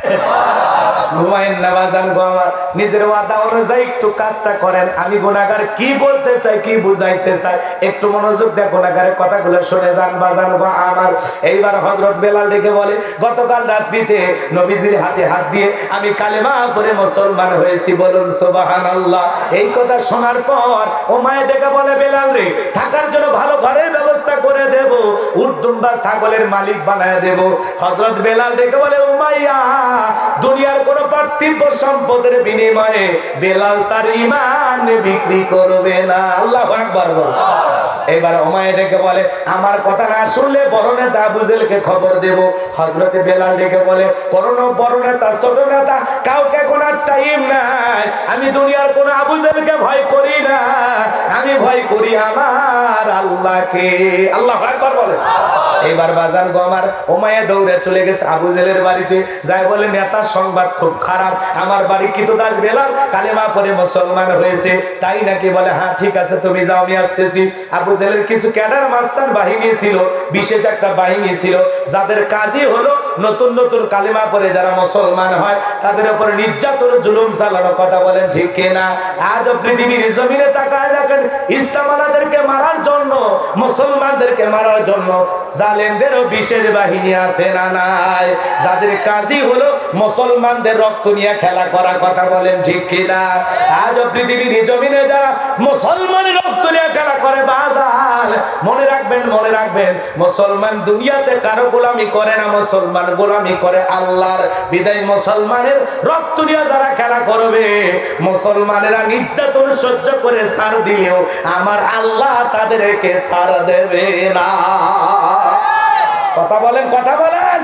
ঘুমায়েন না বাজান গো আমার, নিজের ওয়াদা অনুযায়ী একটু কাজটা করেন। আমি গুনাহগার কি বলতে চাই, কি বুঝাইতে চাই, একটু মনোযোগ দিয়ে গুনাহগারের কথাগুলো শুনে যান বাজান গো আমার। এইবার হযরত বেলাল ডেকে বলে, গতকাল রাত্রিতে নবীজির হাতে হাত দিয়ে আমি কালেমা পড়ে মুসলমান হয়েছি, বলুন সুবহানাল্লাহ। এই কথা শোনার পর ওমায়ে ডেকে বলে, বেলাল রে, থাকার জন্য ভালো ঘরের ব্যবস্থা করে দেব, উর্দুম্বা ছাগলের মালিক বানায় দেব। হযরত বেলাল ডেকে বলে, উমাইয়া, দুনিয়ার কোন পার্থিব সম্পদের বিনিময়ে বেলাল তার ঈমান বিক্রি করবে না। আল্লাহু আকবার বল। এবার উমাইয়া ডেকে বলে, আমার কথা না শুনলে বড় নেতা আবু জেলকে খবর দেব। হযরতে বেলাল ডেকে বলে, কোন বড় নেতা ছোট নেতা কাউকে কোনো টাইম নাই, আমি দুনিয়ার কোন আবু জেলকে ভয় করি না, আমি ভয় করি আমার আল্লাহকে। আল্লাহু আকবার বলে। এবার বাজান গো আমার, উমাইয়া দৌড়ে চলে গেছে আবু জেলের বাড়িতে, যাই বলে, নেতার সংবাদ খুব খারাপ, আমার বাড়ি কিতদাস বেলাল কালেমা পড়ে মুসলমান হয়েছে। তাই নাকি? বলে হ্যাঁ ঠিক আছে, তুমি যাও, আমি আসতেছি। আবু জেলের কিছু ক্যাডার মাস্তান বাহিনী ছিল, বিশেষ একটা বাহিনী ছিল, যাদের কাজই হলো নতুন নতুন কালিমা পড়ে যারা মুসলমান হয় তাদের উপর নির্যাতন জুলুম চালানোর কথা বলেন ঠিক কিনা? আজ পৃথিবীর জমিনে তাকায় দেখেন, ইসলামালাদেরকে মারার জন্য, মুসলমানদেরকে মারার জন্য জালেমদেরও বিশেষ বাহিনী আছে না নাই? যাদের কাজই হলো মুসলমানদের রক্ত নিয়ে খেলা করা, কথা বলেন ঠিক কিনা? আজ পৃথিবীর জমিনে যারা মুসলমানের রক্ত নিয়ে খেলা করে বাজার, মনে রাখবেন, মনে রাখবেন, মুসলমান দুনিয়াতে কারো গোলামি করে না, মুসলমান গোলামি করে আল্লাহর। বিদায় মুসলমানের রক্ত নিয়ে যারা খেলা করবে, মুসলমানেরা নির্যাতন সহ্য করে ছাড় দিলেও আমার আল্লাহ তাদেরকে ছাড় দেবে না। কথা বলেন, কথা বলেন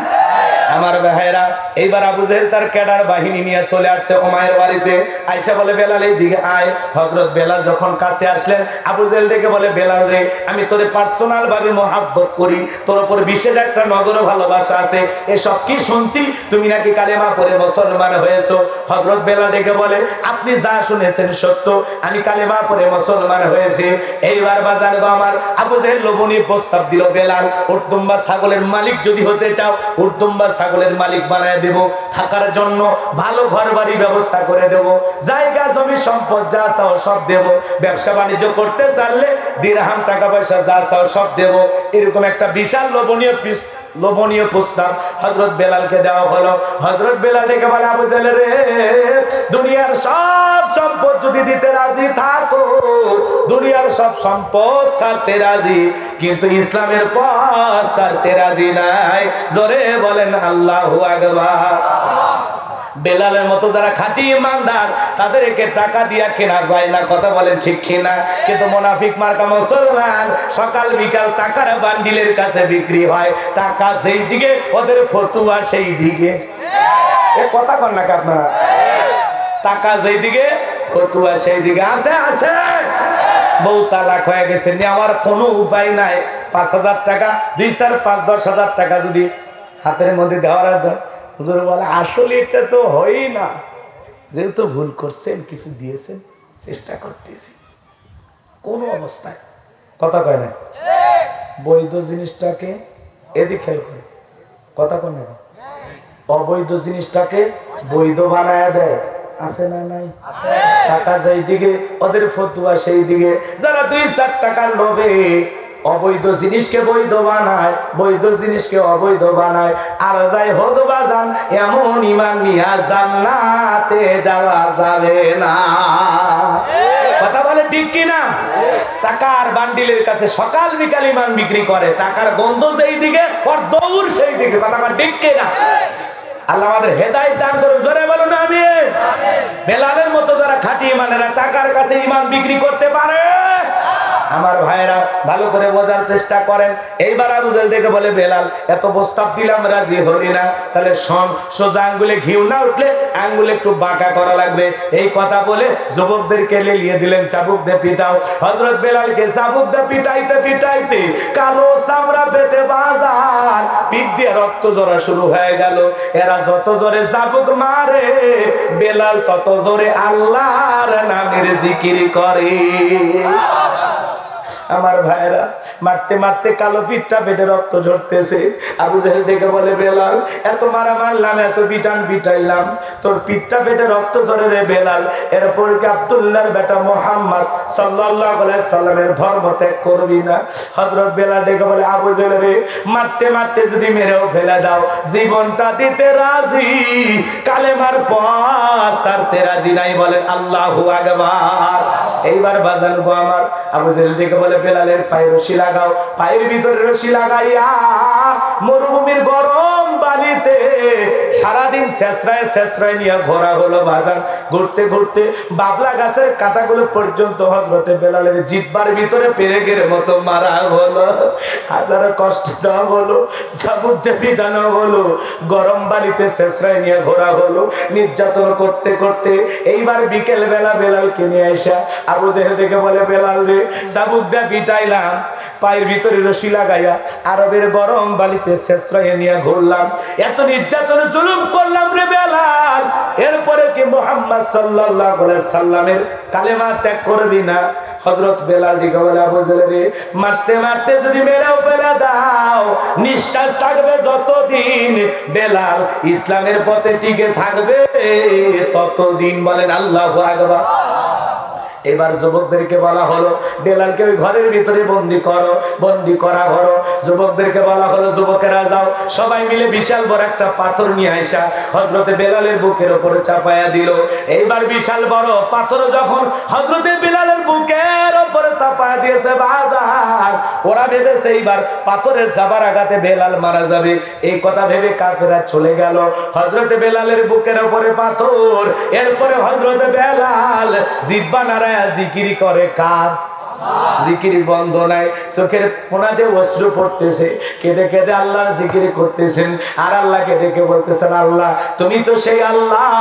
আমার ভাইরা। এইবার আবু জেহেল তার ক্যাডার বাহিনী নিয়ে চলে আসছে উমাইয়ের বাড়িতে। আয়েশা বলে, বেলাল এই দিকে আয়। হযরত বেলাল যখন কাছে আসলেন, আবু জেহেল ডেকে বলে, বেলাল রে, আমি তোরে পার্সোনাল ভাবে মহব্বত করি, তোর উপর বিশেষ একটা নজর ভালোবাসা আছে। এসব কি শুনছি, তুমি নাকি কালেমা পড়ে মুসলমান হয়েছো। হযরত বেলাল ডেকে বলে, আপনি যা শুনেছেন সত্য, আমি কালেমা পড়ে মুসলমান হয়েছি। এইবার বাজার গো আমার, আবু জেহেল লোভনীয় প্রস্তাব দিল, বেলাল উর্দুম্বা ছাগলের মালিক যদি হতে চাও, উর্দুম্বা ছাগলের মালিক বানায় দেব, থাকার জন্য ভালো ঘর বাড়ি ব্যবস্থা করে দেব, জায়গা জমি সম্পদ যা চাও সব দেব, ব্যবসা বাণিজ্য করতে চাইলে দিরহাম টাকা পয়সা যা চাও সব দেব। এরকম একটা বিশাল লোভনীয় প্রস্তাব হযরত বেলালকে দেওয়া হলো। হযরত বেলাল ডেকে বলে, আবু জেহেল রে, দুনিয়ার সব সম্পদ যদি দিতে রাজি থাকো, দুনিয়ার সব সম্পদ ছাড়তে রাজি, কিন্তু ইসলামের পথ ছাড়তে রাজি নাই। জোরে বলেন আল্লাহু আকবার। বেলালের মতো যারা খাঁটি ইমানদার, তাদেরকে টাকা দিয়া কেনা যায় না, কথা বলেন ঠিক কিনা? কিন্তু মুনাফিক মার্কা মুসলমান সকাল বিকাল টাকার বান্ডিলের কাছে বিক্রি হয়, টাকা যেই দিকে ওদের ফতুয়া সেই দিকে। এ কথা কন নাকি আপনারা? টাকা যেই দিকে ফতুয়া সেই দিকে। আছে আছে, বউ তালাক হয়ে গেছে, নেওয়ার কোনো উপায় নাই। 5,000 টাকা, 2, 4, 5, 10,000 টাকা যদি হাতের মধ্যে দেওয়ার, হুজুর বলে, আসলে এটা তো হয়ই না, যেহেতু ভুল করছেন, কিছু দিয়েছেন, চেষ্টা করতেছি কোন অবস্থায়। কথা কয় না, বৈধ জিনিসটাকে এদিকে খেয়াল করে, কথা কয় না, অবৈধ জিনিসটাকে বৈধ বানায় দেয়, আছে না নাই? টাকা যেই দিকে ওদের ফতুয়া সেই দিকে। যারা 2, 4 টাকার লোভে অবৈধ জিনিসকে বৈধ বানায়, বৈধ জিনিসকে অবৈধ বানায়, আর যাই হোক বাজান, এমন ইমান নিয়া জান্নাতে যাওয়া যাবে না। কথা বলে ঠিক কিনা? টাকার বান্ডিলের কাছে সকাল বিকাল ইমান বিক্রি করে, টাকার গন্ধ যেই দিকে ওর দৌড় সেই দিকে। কথা বলে ঠিক কিনা? আল্লাহ আমাদের হেদায়েত দান করুন, জোরে বলুন আমিন। বেলালের মতো যারা খাঁটি ইমানেরা টাকার কাছে ইমান বিক্রি করতে পারে, আমার ভাইরা ভালো করে বোঝার চেষ্টা করেন। এইবার আবু জেহেল ডেকে বলে, বেলাল এত প্রস্তাব দিলাম, রাজি হলি না, তাহলে সোজা আঙ্গুলে ঘিউ না উঠলে আঙ্গুলে একটু বাঁকা করা লাগবে। এই কথা বলে যুবকদেরকে লেলিয়ে দিলেন, চাবুক দিয়ে পিটাও। হযরত বেলালকে চাবুক দিয়ে পিটাইতে পিটাইতে কালো চামড়া পেটে বাজার, পিঠ দিয়ে রক্ত ঝরা শুরু হয়ে গেল। এরা যত জোরে চাবুক মারে, বেলাল তত জোরে আল্লাহর নামের জিকির করে। আমার ভাইরা মারতে মারতে কালো পিঠটা পেটে রক্ত ঝরতেছে। আবু জেহেল দেখে বলে, বেলাল এত মারা মারলাম, এত পিটান পিটাইলাম, তোর পিঠটা পেটে রক্ত ঝরে রে বেলাল, এরপর কি আব্দুল্লাহর বেটা মুহাম্মদ সাল্লাল্লাহু আলাইহি সাল্লামের ধর্ম ত্যাগ করবি না? হযরত বেলাল ডেকে বলে, আবু জেহেল রে, মারতে মারতে যদি মেরেও ফেলে দাও, জীবনটা দিতে রাজি, কালেমার পথ ছাড়তে রাজি নাই। বলেন আল্লাহু আকবার। এইবার বাজান গো আমার, আবু জেহেল ডেকে বলে, বেলালের পায়ে রশি লাগাও। পায়ের ভিতরে রশি লাগাইয়া মরুভূমির গরম বালিতে সারাদিন শেষরায় শেষরায় নিয়ে ঘোরা হলো বাজান। ঘুরতে ঘুরতে বাবলা গাছের কাঁটাগুলো পর্যন্ত হযরতে বেলালের জিহ্বার ভিতরে পেরেকের মতো মারা হলো, হাজারো কষ্ট দেওয়া হলো, চাবুকে পিটানো হলো, গরম বালিতে শেষরায় নিয়ে ঘোরা হলো, নির্যাতন করতে করতে এইবার বিকেল বেলা বেলালকে নিয়ে আসা আবু জেহেল থেকে বলে, বেলাল রে, চাবুক দিয়ে পিটাইলাম, পায়ের ভিতরে রশি লাগাইয়া আরবের গরম বালিতে শেষরাইয়া নিয়ে ঘুরলাম, এত নির্যাতন জুলুম করলাম রে বেলাল, এরপরে কি মুহাম্মদ সাল্লাল্লাহু আলাইহি সাল্লামের কালেমা ত্যাগ করবি না? হযরত বেলাল দিকে বলে, আবু জেল রে, মারতে মারতে যদি মেরেও ফেলে দাও, নিঃশ্বাস থাকবে যতদিন বেলাল ইসলামের পথে টিকে থাকবে ততদিন। বলেন আল্লাহু আকবার। এবার যুবকদেরকে বলা হলো বেলালকে ওই ঘরের ভিতরে বন্দি করো, বন্দি করা হলো। যুবকদেরকে বলা হলো যুবকেরা যাও, সবাই মিলে বিশাল বড় একটা পাথর নিয়ে আইসা হযরতে বেলালের বুকের উপরে চাপায়া দিল। এইবার বিশাল বড় পাথর যখন হযরতে বেলালের বুকের উপরে চাপায়া দিয়েছে বাজার, ওরা ভেবেছে এইবার পাথরের জাবার আঘাতে বেলাল মারা যাবে। এই কথা ভেবে কাফেররা চলে গেল। হযরতে বেলালের বুকের উপরে পাথর, এরপরে হযরতে বেলাল জিহ্বা নাড়ায় জিকিরি করে। কার জিকিরি বন্ধ নাই, চোখের কোণাতে অশ্রু পড়তেছে, কেঁদে কেঁদে আল্লাহর জিকিরি করতেছেন আর আল্লাহকে ডেকে বলতেছেন, আল্লাহ তুমি তো সেই আল্লাহ,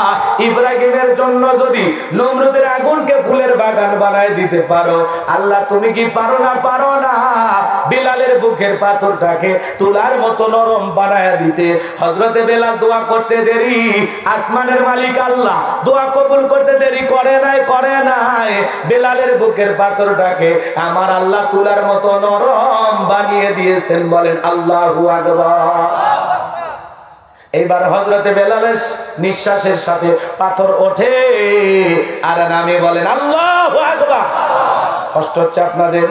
ইব্রাহিমের জন্য যদি নমরুদের আগুনকে ফুলের বাগান বানায় দিতে পারো, আল্লাহ তুমি কি পারো না? পারো না বেলালের বুকের পাথরটাকে তুলার মতো নরম বানায় দিতে? হযরতে বেলাল দোয়া করতে দেরি, আসমানের মালিক আল্লাহ দোয়া কবুল করতে দেরি করে নাই, করে নাই। বেলালের বুকের পাথরটাকে আমার আল্লাহ তুলার মতো নরম বানিয়ে দিয়েছেন। বলেন আল্লাহু আকবার। এইবার হযরতে বেলালের নিঃশ্বাসের সাথে পাথর ওঠে আর নামে। বলেন আল্লাহু আকবার। কষ্ট হচ্ছে আপনাদের?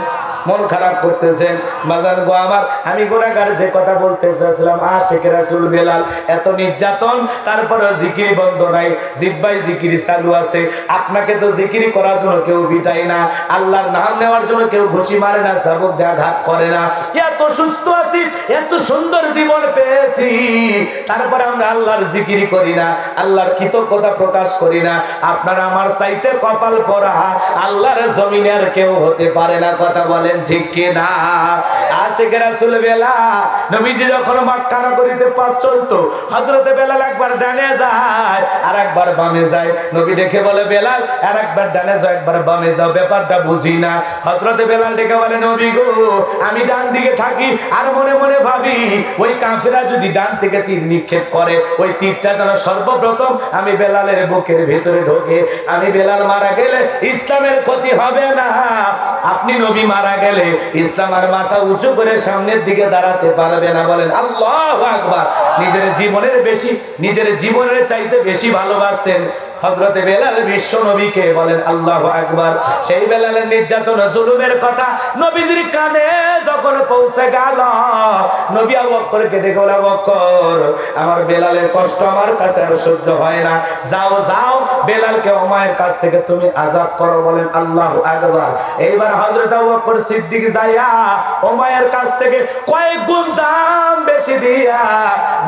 মন খারাপ করতেছেন? বাজান গো আমার, আমি গুনাহগার যে কথা বলতে চাইছিলাম, আশিক রাসূল বেলাল এত নির্যাতন, তারপরে জিকির বন্ধ নাই, জিহ্বায় জিকির চালু আছে। আপনাকে তো জিকির করার জন্য কেউ বিটাই না, আল্লাহর নাম নেওয়ার জন্য কেউ ঘুষি মারে না, চাবুক দিয়ে আঘাত করে না। এত সুস্থ আছি, এত সুন্দর জীবন পেয়েছি, তারপরে আমরা আল্লাহর জিকির করি না, আল্লাহর কৃতজ্ঞতা প্রকাশ করি না। আপনারা আমার চাইতে কপাল পরা আল্লাহর জমিনে আর কেউ হতে পারে না। কথা বলেন ঠিক কি না? আশিক রাসূল বেলাল নবীজি যখন মক্কা নগরীতে পথ চলতো, হযরতে বেলাল একবার ডানে যায় আর একবার বামে যায়। নবী দেখে বলে, বেলাল আর একবার ডানে যাও, একবার বামে যাও, ব্যাপারটা বুঝি না। হযরতে বেলাল ডেকে বলে, নবী গো আমি ডান দিকে থাকি আর মনে মনে ভাবি ওই কাফেররা যদি ডান থেকে তীর নিক্ষেপ করে, ওই তীরটা যেন সর্বপ্রথম আমি বেলালের বুকের ভিতরে ঢোকে। আমি বেলাল মারা গেলে ইসলামের ক্ষতি হবে না, আপনি নবী মারা গেলে ইসলাম আর মাথা উঁচু করে সামনের দিকে দাঁড়াতে পারবে না। বলেন আল্লাহু আকবার। নিজের জীবনের চাইতে বেশি ভালোবাসতেন হযরতে বেলাল বিশ্ব নবীকে। বলেন আল্লাহু আকবার। সেই বেলালের নির্যাতন জুলুমের কথা নবীজির কানে যখন পৌঁছে গেল, নবী আবু বকরকে ডেকে বলে, আবু বকর আমার বেলালের কষ্ট আমার কাছে আর সহ্য হয় না, যাও যাও বেলালকে উমাইয়ের কাছ থেকে তুমি আযাদ করো। বলেন আল্লাহু আকবার। এইবার হযরত আবু বকর সিদ্দিক যাইয়া উমাইয়ের কাছ থেকে কয়েক গুণ দাম বেশি দিয়া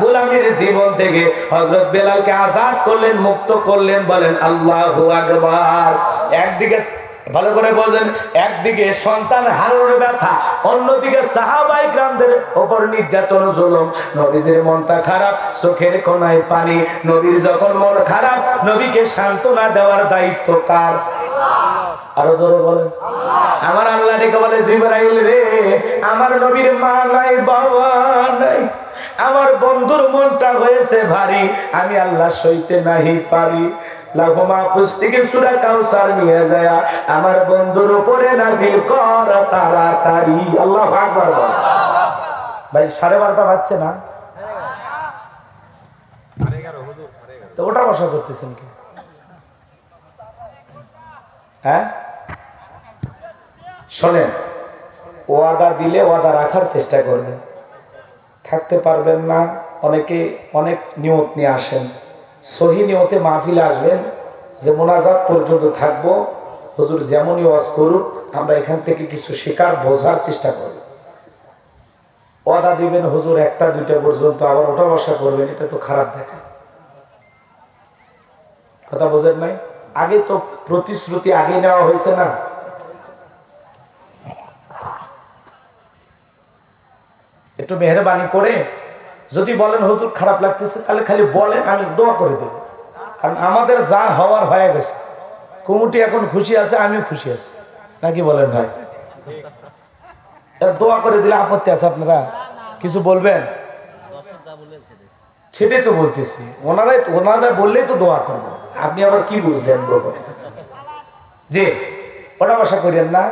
গোলামীর জীবন থেকে হযরত বেলালকে আযাদ করলেন, মুক্ত করলেন। বলেন আল্লাহু আকবার। একদিকে ভালো করে বলেন, একদিকে সন্তান হারানোর ব্যথা, অন্যদিকে সাহাবায়ে কিরামদের উপর নির্যাতন জুলুম। নবীজির মনটা খারাপ, চোখের কোণায় পানি। নবীর যখন মন খারাপ, নবীকে সান্ত্বনা দেওয়ার দায়িত্ব কার? আরো জোরে বলেন। আমার আল্লাহ ডেকে বলে, জিবরাইল রে আমার নবীর মা নাই, বাবা নাই, আমার বন্ধুর মনটা হয়েছে ভারী, আমি আল্লাহ সইতে নাহি পারি। লাখো মাহফুজ থেকে সূরা কাউসার নিয়ে যায় আমার বন্ধুর উপরে নাজিল কর তাড়াতাড়ি। আল্লাহু আকবার। ভাই 12:30 বাজছে না? তো ওটা বসা করতেছেন কি? হ্যাঁ শোনেন, ওয়াদা দিলে ওয়াদা রাখার চেষ্টা করবেন। থাকতে পারবেন না, অনেকে অনেক নিয়ত নিয়ে আসেন, সহি নিয়তে মাহফিলে আসবেন যে মোনাজাত পর্যন্ত থাকবো, হুজুর যেমনই ওয়াজ করুক আমরা এখান থেকে কিছু শেখার বোঝার চেষ্টা করব। ওয়াদা দিবেন হুজুর 1টা 2টা পর্যন্ত, আবার ওটা বসা করবেন, এটা তো খারাপ দেখা। কথা বোঝেন নাই? আগে তো প্রতিশ্রুতি আগে নেওয়া হয়েছে না? একটু মেহরবানি করে যদি বলেন হুজুর খারাপ লাগতেছে, তাহলে খালি বলেন, আমি দোয়া করে দেব। কারণ আমাদের যা হওয়ার হয়ে গেছে, কমিটি এখন খুশি আছে, আমিও খুশি আছি, নাকি বলেন ভাই? দোয়া করে দিলে আপত্তি আছে আপনারা কিছু বলবেন? সেটাই তো বলতেছি, ওনারা বললেই তো দোয়া করবো। আপনি আবার কি বুঝলেন যে ওটা বাসা করেন না,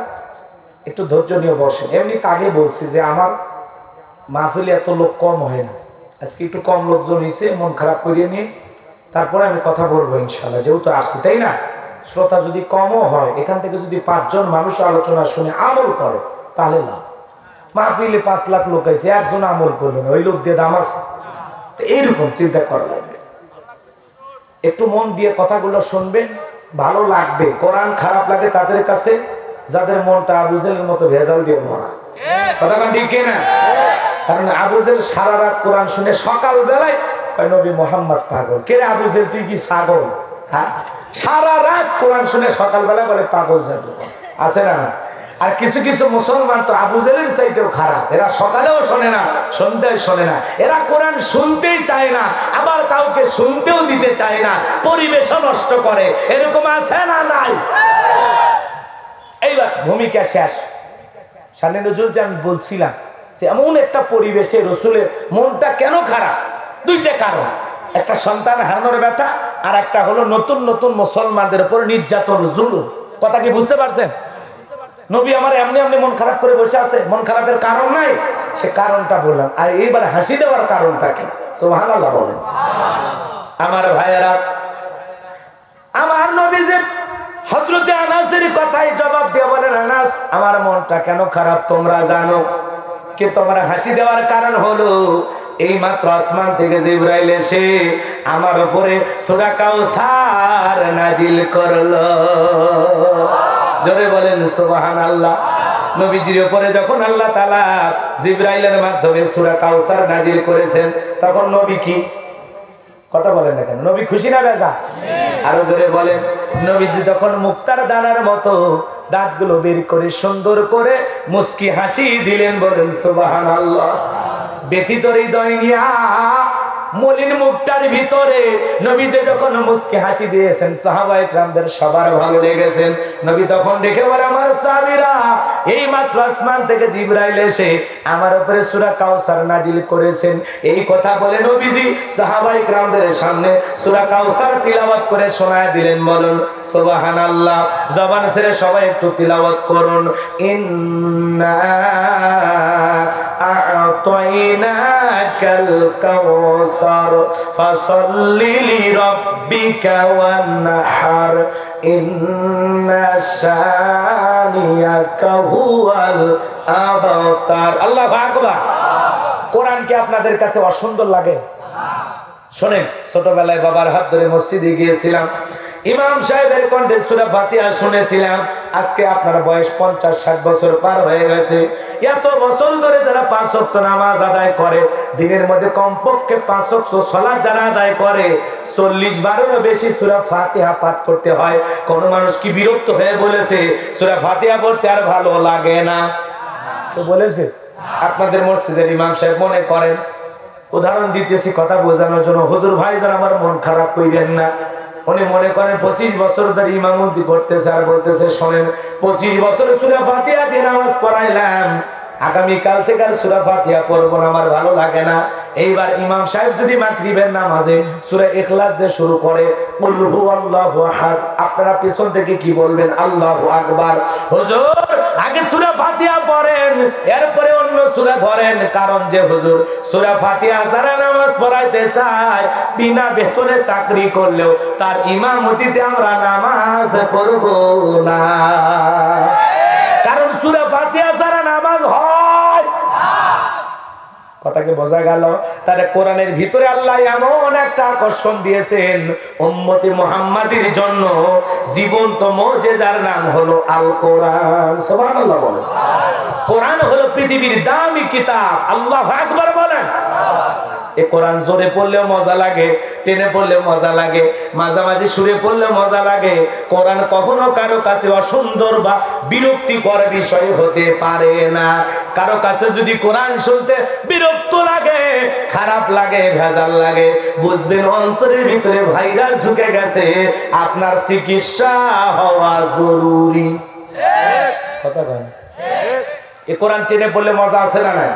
একটু ধৈর্য নিয়ে বসেন। এমনি আগে বলছি যে আমার মাহফিলে এত লোক কম হয় না, আজকে একটু কম লোকজন হয়েছে, মন খারাপ করিয়ে নিয়ে তারপরে আমি কথা বলবো ইনশাল্লাহ, যেহেতু আসছি তাই না। শ্রোতা যদি কমও হয়, এখান থেকে যদি 5 জন মানুষ আলোচনা শুনে আমল করে তাহলে লাভ। মাহফিলে 5 লাখ লোক আছে, একজন আমল করবে না, ওই লোক দিয়ে দাম আছে। এইরকম চিন্তা করা লাগবে, একটু মন দিয়ে কথাগুলো শুনবেন, ভালো লাগবে। কোরআন খারাপ লাগে তাদের কাছে যাদের মনটা আবু জেলের মতো ভেজাল দিয়ে ভরা, কথা ঠিক না? কারণ আবু জেল সারা রাত কোরআন শুনে সকাল বেলায় কয় নবী মোহাম্মদ পাগল। কে রে আবু জেল, তুই কি ছাগল? হ্যাঁ, সারা রাত কোরআন শুনে সকাল বেলায় বলে পাগল জাদু আছে না। আর কিছু কিছু মুসলমান তো আবু জেলের চাইতেও খারাপ, এরা সকালেও শোনে না, সন্ধ্যায় শোনে না, এরা কোরআন শুনতেই চায় না, আবার কাউকে শুনতেও দিতে চায় না, পরিবেশও নষ্ট করে। এরকম আছে না নাই? এইবার ভূমিকা শেষ। শানে নজরুল যে আমি বলছিলাম যে এমন একটা পরিবেশে রসুলের মনটা কেন খারাপ, 2টা কারণ। একটা সন্তান হারানোর ব্যথা, আর একটা হলো নতুন নতুন মুসলমানদের উপর নির্যাতন, জুলুম। কথা কি বুঝতে পারছেন? নবী আমার এমনি এমনি মন খারাপ করে বসে আছে, মন খারাপের কারণ নাই, সে কারণটা বললাম। আর এইবার হাসি দেওয়ার কারণটা কি? সুবহানাল্লাহ বলেন। আমার ভাইয়েরা, আমার নবী যে হযরতে আনাসের কথাই জবাব দিয়ে বলেন, আনাস আমার মনটা কেন খারাপ তোমরা জানো? কি তোমরা হাসি দেওয়ার কারণ হলো এই মাত্র আসমান থেকে জিবরাইল এসে আমার উপরে সূরা কাউসার নাজিল করলো। জোরে বলেন সুবহানাল্লাহ। নবীজির উপরে যখন আল্লাহ তাআলা জিবরাইলের মাধ্যমে সূরা কাউসার নাজিল করেছেন, তখন নবী কি কথা বলেন না কেন? নবী খুশি না বেজা? আরো জোরে বলেন। নবীজি তখন মুক্তার দানার মতো দাঁতগুলো বের করে সুন্দর করে মুস্কি হাসি দিলেন, বলেন সুবহানাল্লাহ। ব্যথিত হৃদয় নিয়া মলিন মুখটার ভিতরে নবীজি যখন মুস্কি হাসি দিয়েছেন, সাহাবায়ে কেরামদের সবার ভালো লেগেছেন। নবী তখন ডেকে বলে, আমার সাহাবীরা, এই মাত্র আসমান থেকে জিবরাইল এসে আমার উপরে সূরা কাউসার নাজিল করেছেন। এই কথা বলে নবীজি সাহাবায়ে কেরামদের সামনে সূরা কাউসার তিলাওয়াত করে শোনায় দিলেন। বলুন সুবহানাল্লাহ। জবান ছেড়ে সবাই একটু তিলাওয়াত করুন। ইন্না আ'তাইনাকাল কাউসার ফাসাল্লি লিরাব্বিকা ওয়ানহার ইন্না শানিয়াকা হুয়াল আবতার। আল্লাহু আকবার। কোরআন কি আপনাদের কাছে অসুন্দর লাগে? শোনেন, ছোটবেলায় বাবার হাত ধরে মসজিদে গিয়েছিলাম, ইমাম সাহেবের কণ্ঠে সূরা ফাতিহা শুনেছিলাম। আজকে আপনার বয়স 50-60 বছর পার হয়ে গেছে। এত বছর ধরে যারা 5 ওয়াক্ত নামাজ আদায় করে, দিনের মধ্যে কমপক্ষে 5 ওয়াক্ত সালাত যারা আদায় করে, 40 বারেরও বেশি সূরা ফাতিহা পাঠ করতে হয়। কোন মানুষ কি বিরক্ত হয়ে বলেছে সূরা ফাতিহা পড়তে আর ভালো লাগে না? তো বলেছে। আপনাদের মসজিদের ইমাম সাহেব মনে করেন, উদাহরণ দিতেছি কথা বোঝানোর জন্য, হুজুর ভাইজান আমার মন খারাপ কইরেন না। উনি মনে করেন 25 বছর ধরে ইমামতি করতেছে আর বলতেছে, শোনেন 25 বছর সূরা ফাতিহা দিয়ে নামাজ পড়াইলাম, আগামী কাল থেকে আর সূরা ফাতিহা পড়ব না, আমার ভালো লাগে না। এইবার ইমাম সাহেব যদি মাগরিবের নামাজে সূরা ইখলাস দিয়ে শুরু করে, কুল হুয়াল্লাহু আহাদ, আপনারা পিছন থেকে কি বলবেন? আল্লাহু আকবার। হুজুর আগে সূরা ফাতিহা পড়েন, এরপরে অন্য সূরা ধরেন। কারণ যে হুজুর সূরা ফাতিহা যারা নামাজ পড়াইতে চায়, বিনা বেতনে চাকরি করলেও তার ইমামতিতে আমরা নামাজ পড়ব না। কারণ সূরা ফাতিহা ছাড়া নামাজ হয়। কথাকে বোঝা গেল? তাহলে কোরআনের ভিতরে আল্লাহ এমন একটা আকর্ষণ দিয়েছেন উম্মতে মুহাম্মাদীর জন্য, জীবন্ত মুজিজার নাম হলো আল কোরআন। সুবহানাল্লাহ বলেন। কোরআন হলো পৃথিবীর দামি কিতাব। আল্লাহু আকবার বলেন। এই কোরআন জোরে পড়লেও মজা লাগে, টেনে পড়লেও মজা লাগে, মাঝামাঝি সুরে পড়লেও মজা লাগে। কোরআন কখনো কারো কাছে অসুন্দর বা বিরক্তিকর বিষয় হতে পারে না। কারো কাছে যদি কোরআন শুনতে বিরক্ত লাগে, খারাপ লাগে, ভেজাল লাগে, বুঝবেন অন্তরের ভিতরে ভাইরাস ঢুকে গেছে, আপনার চিকিৎসা হওয়া জরুরি। কথা বলেন। এই কোরআন টেনে পড়লে মজা আছে না নাই?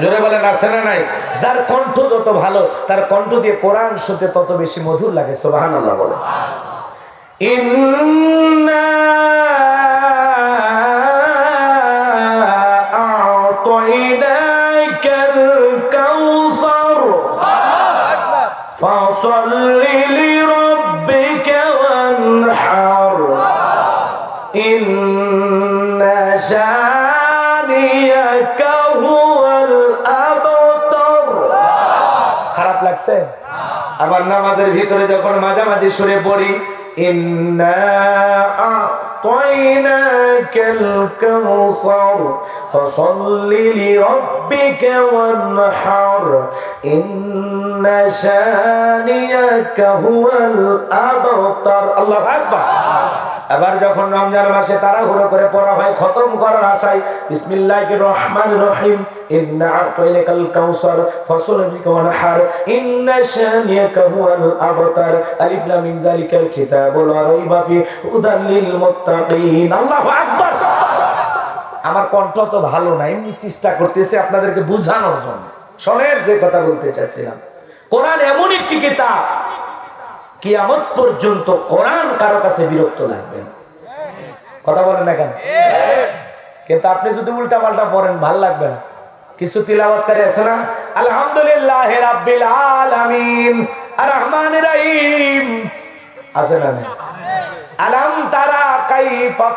জোরে বলেন আছে না নাই? যার কণ্ঠ যত ভালো তার কণ্ঠ দিয়ে কোরআন শুনতে তত বেশি মধুর লাগে। সুবহানাল্লাহ বলে। ইন্না আ'তাইনাকাল কাউসার ফাসাল্লি লিরাব্বিকা ওয়ানহার ইন্না শানিয়াকা হুয়াল আবতার। খারাপ লাগছে? আবার নামাজের ভিতরে যখন মাঝামাঝি সুরে পড়ি ইন্না আ'তাইনাকাল কাউসার ফাসাল্লি লিরাব্বিকা ওয়ানহার ইন্না শানিয়াকা হুয়াল আবতার। আল্লাহু আকবার। আবার যখন রমজান মাসে তাড়াহুড়ো করে পড়া হয় খতম করার আশায় বিসমিল্লাহির রহমানির রহিম ইন্না আ'তাইনাকাল কাউসার ফাসাল্লি ওয়ানহার ইন্না শানিয়াকা হুয়াল আবতার আলিফ লাম মিম যালিকাল কিতাবু লা রাইবা ফি হুদাল লিল মুত্তাকিন। আল্লাহু আকবার। আমার কণ্ঠ তো ভালো না, এমনি চেষ্টা করতেছি আপনাদেরকে বোঝানোর জন্য। শোনেন যে কথা বলতে চাচ্ছিলাম, কোরআন এমন একটি কিতাব কিয়ামত পর্যন্ত কোরআন কারো কাছে বিরক্ত লাগবে না। কথা বলেন না কেন? কিন্তু আপনি যদি উল্টা পাল্টা পড়েন ভাল লাগবে না। কিছু তিলাওয়াতকারী আছে না, আলহামদুলিল্লাহি রাব্বিল আলামিন আর রহমানির রহিম আছে না? আলাম তারা কাইফা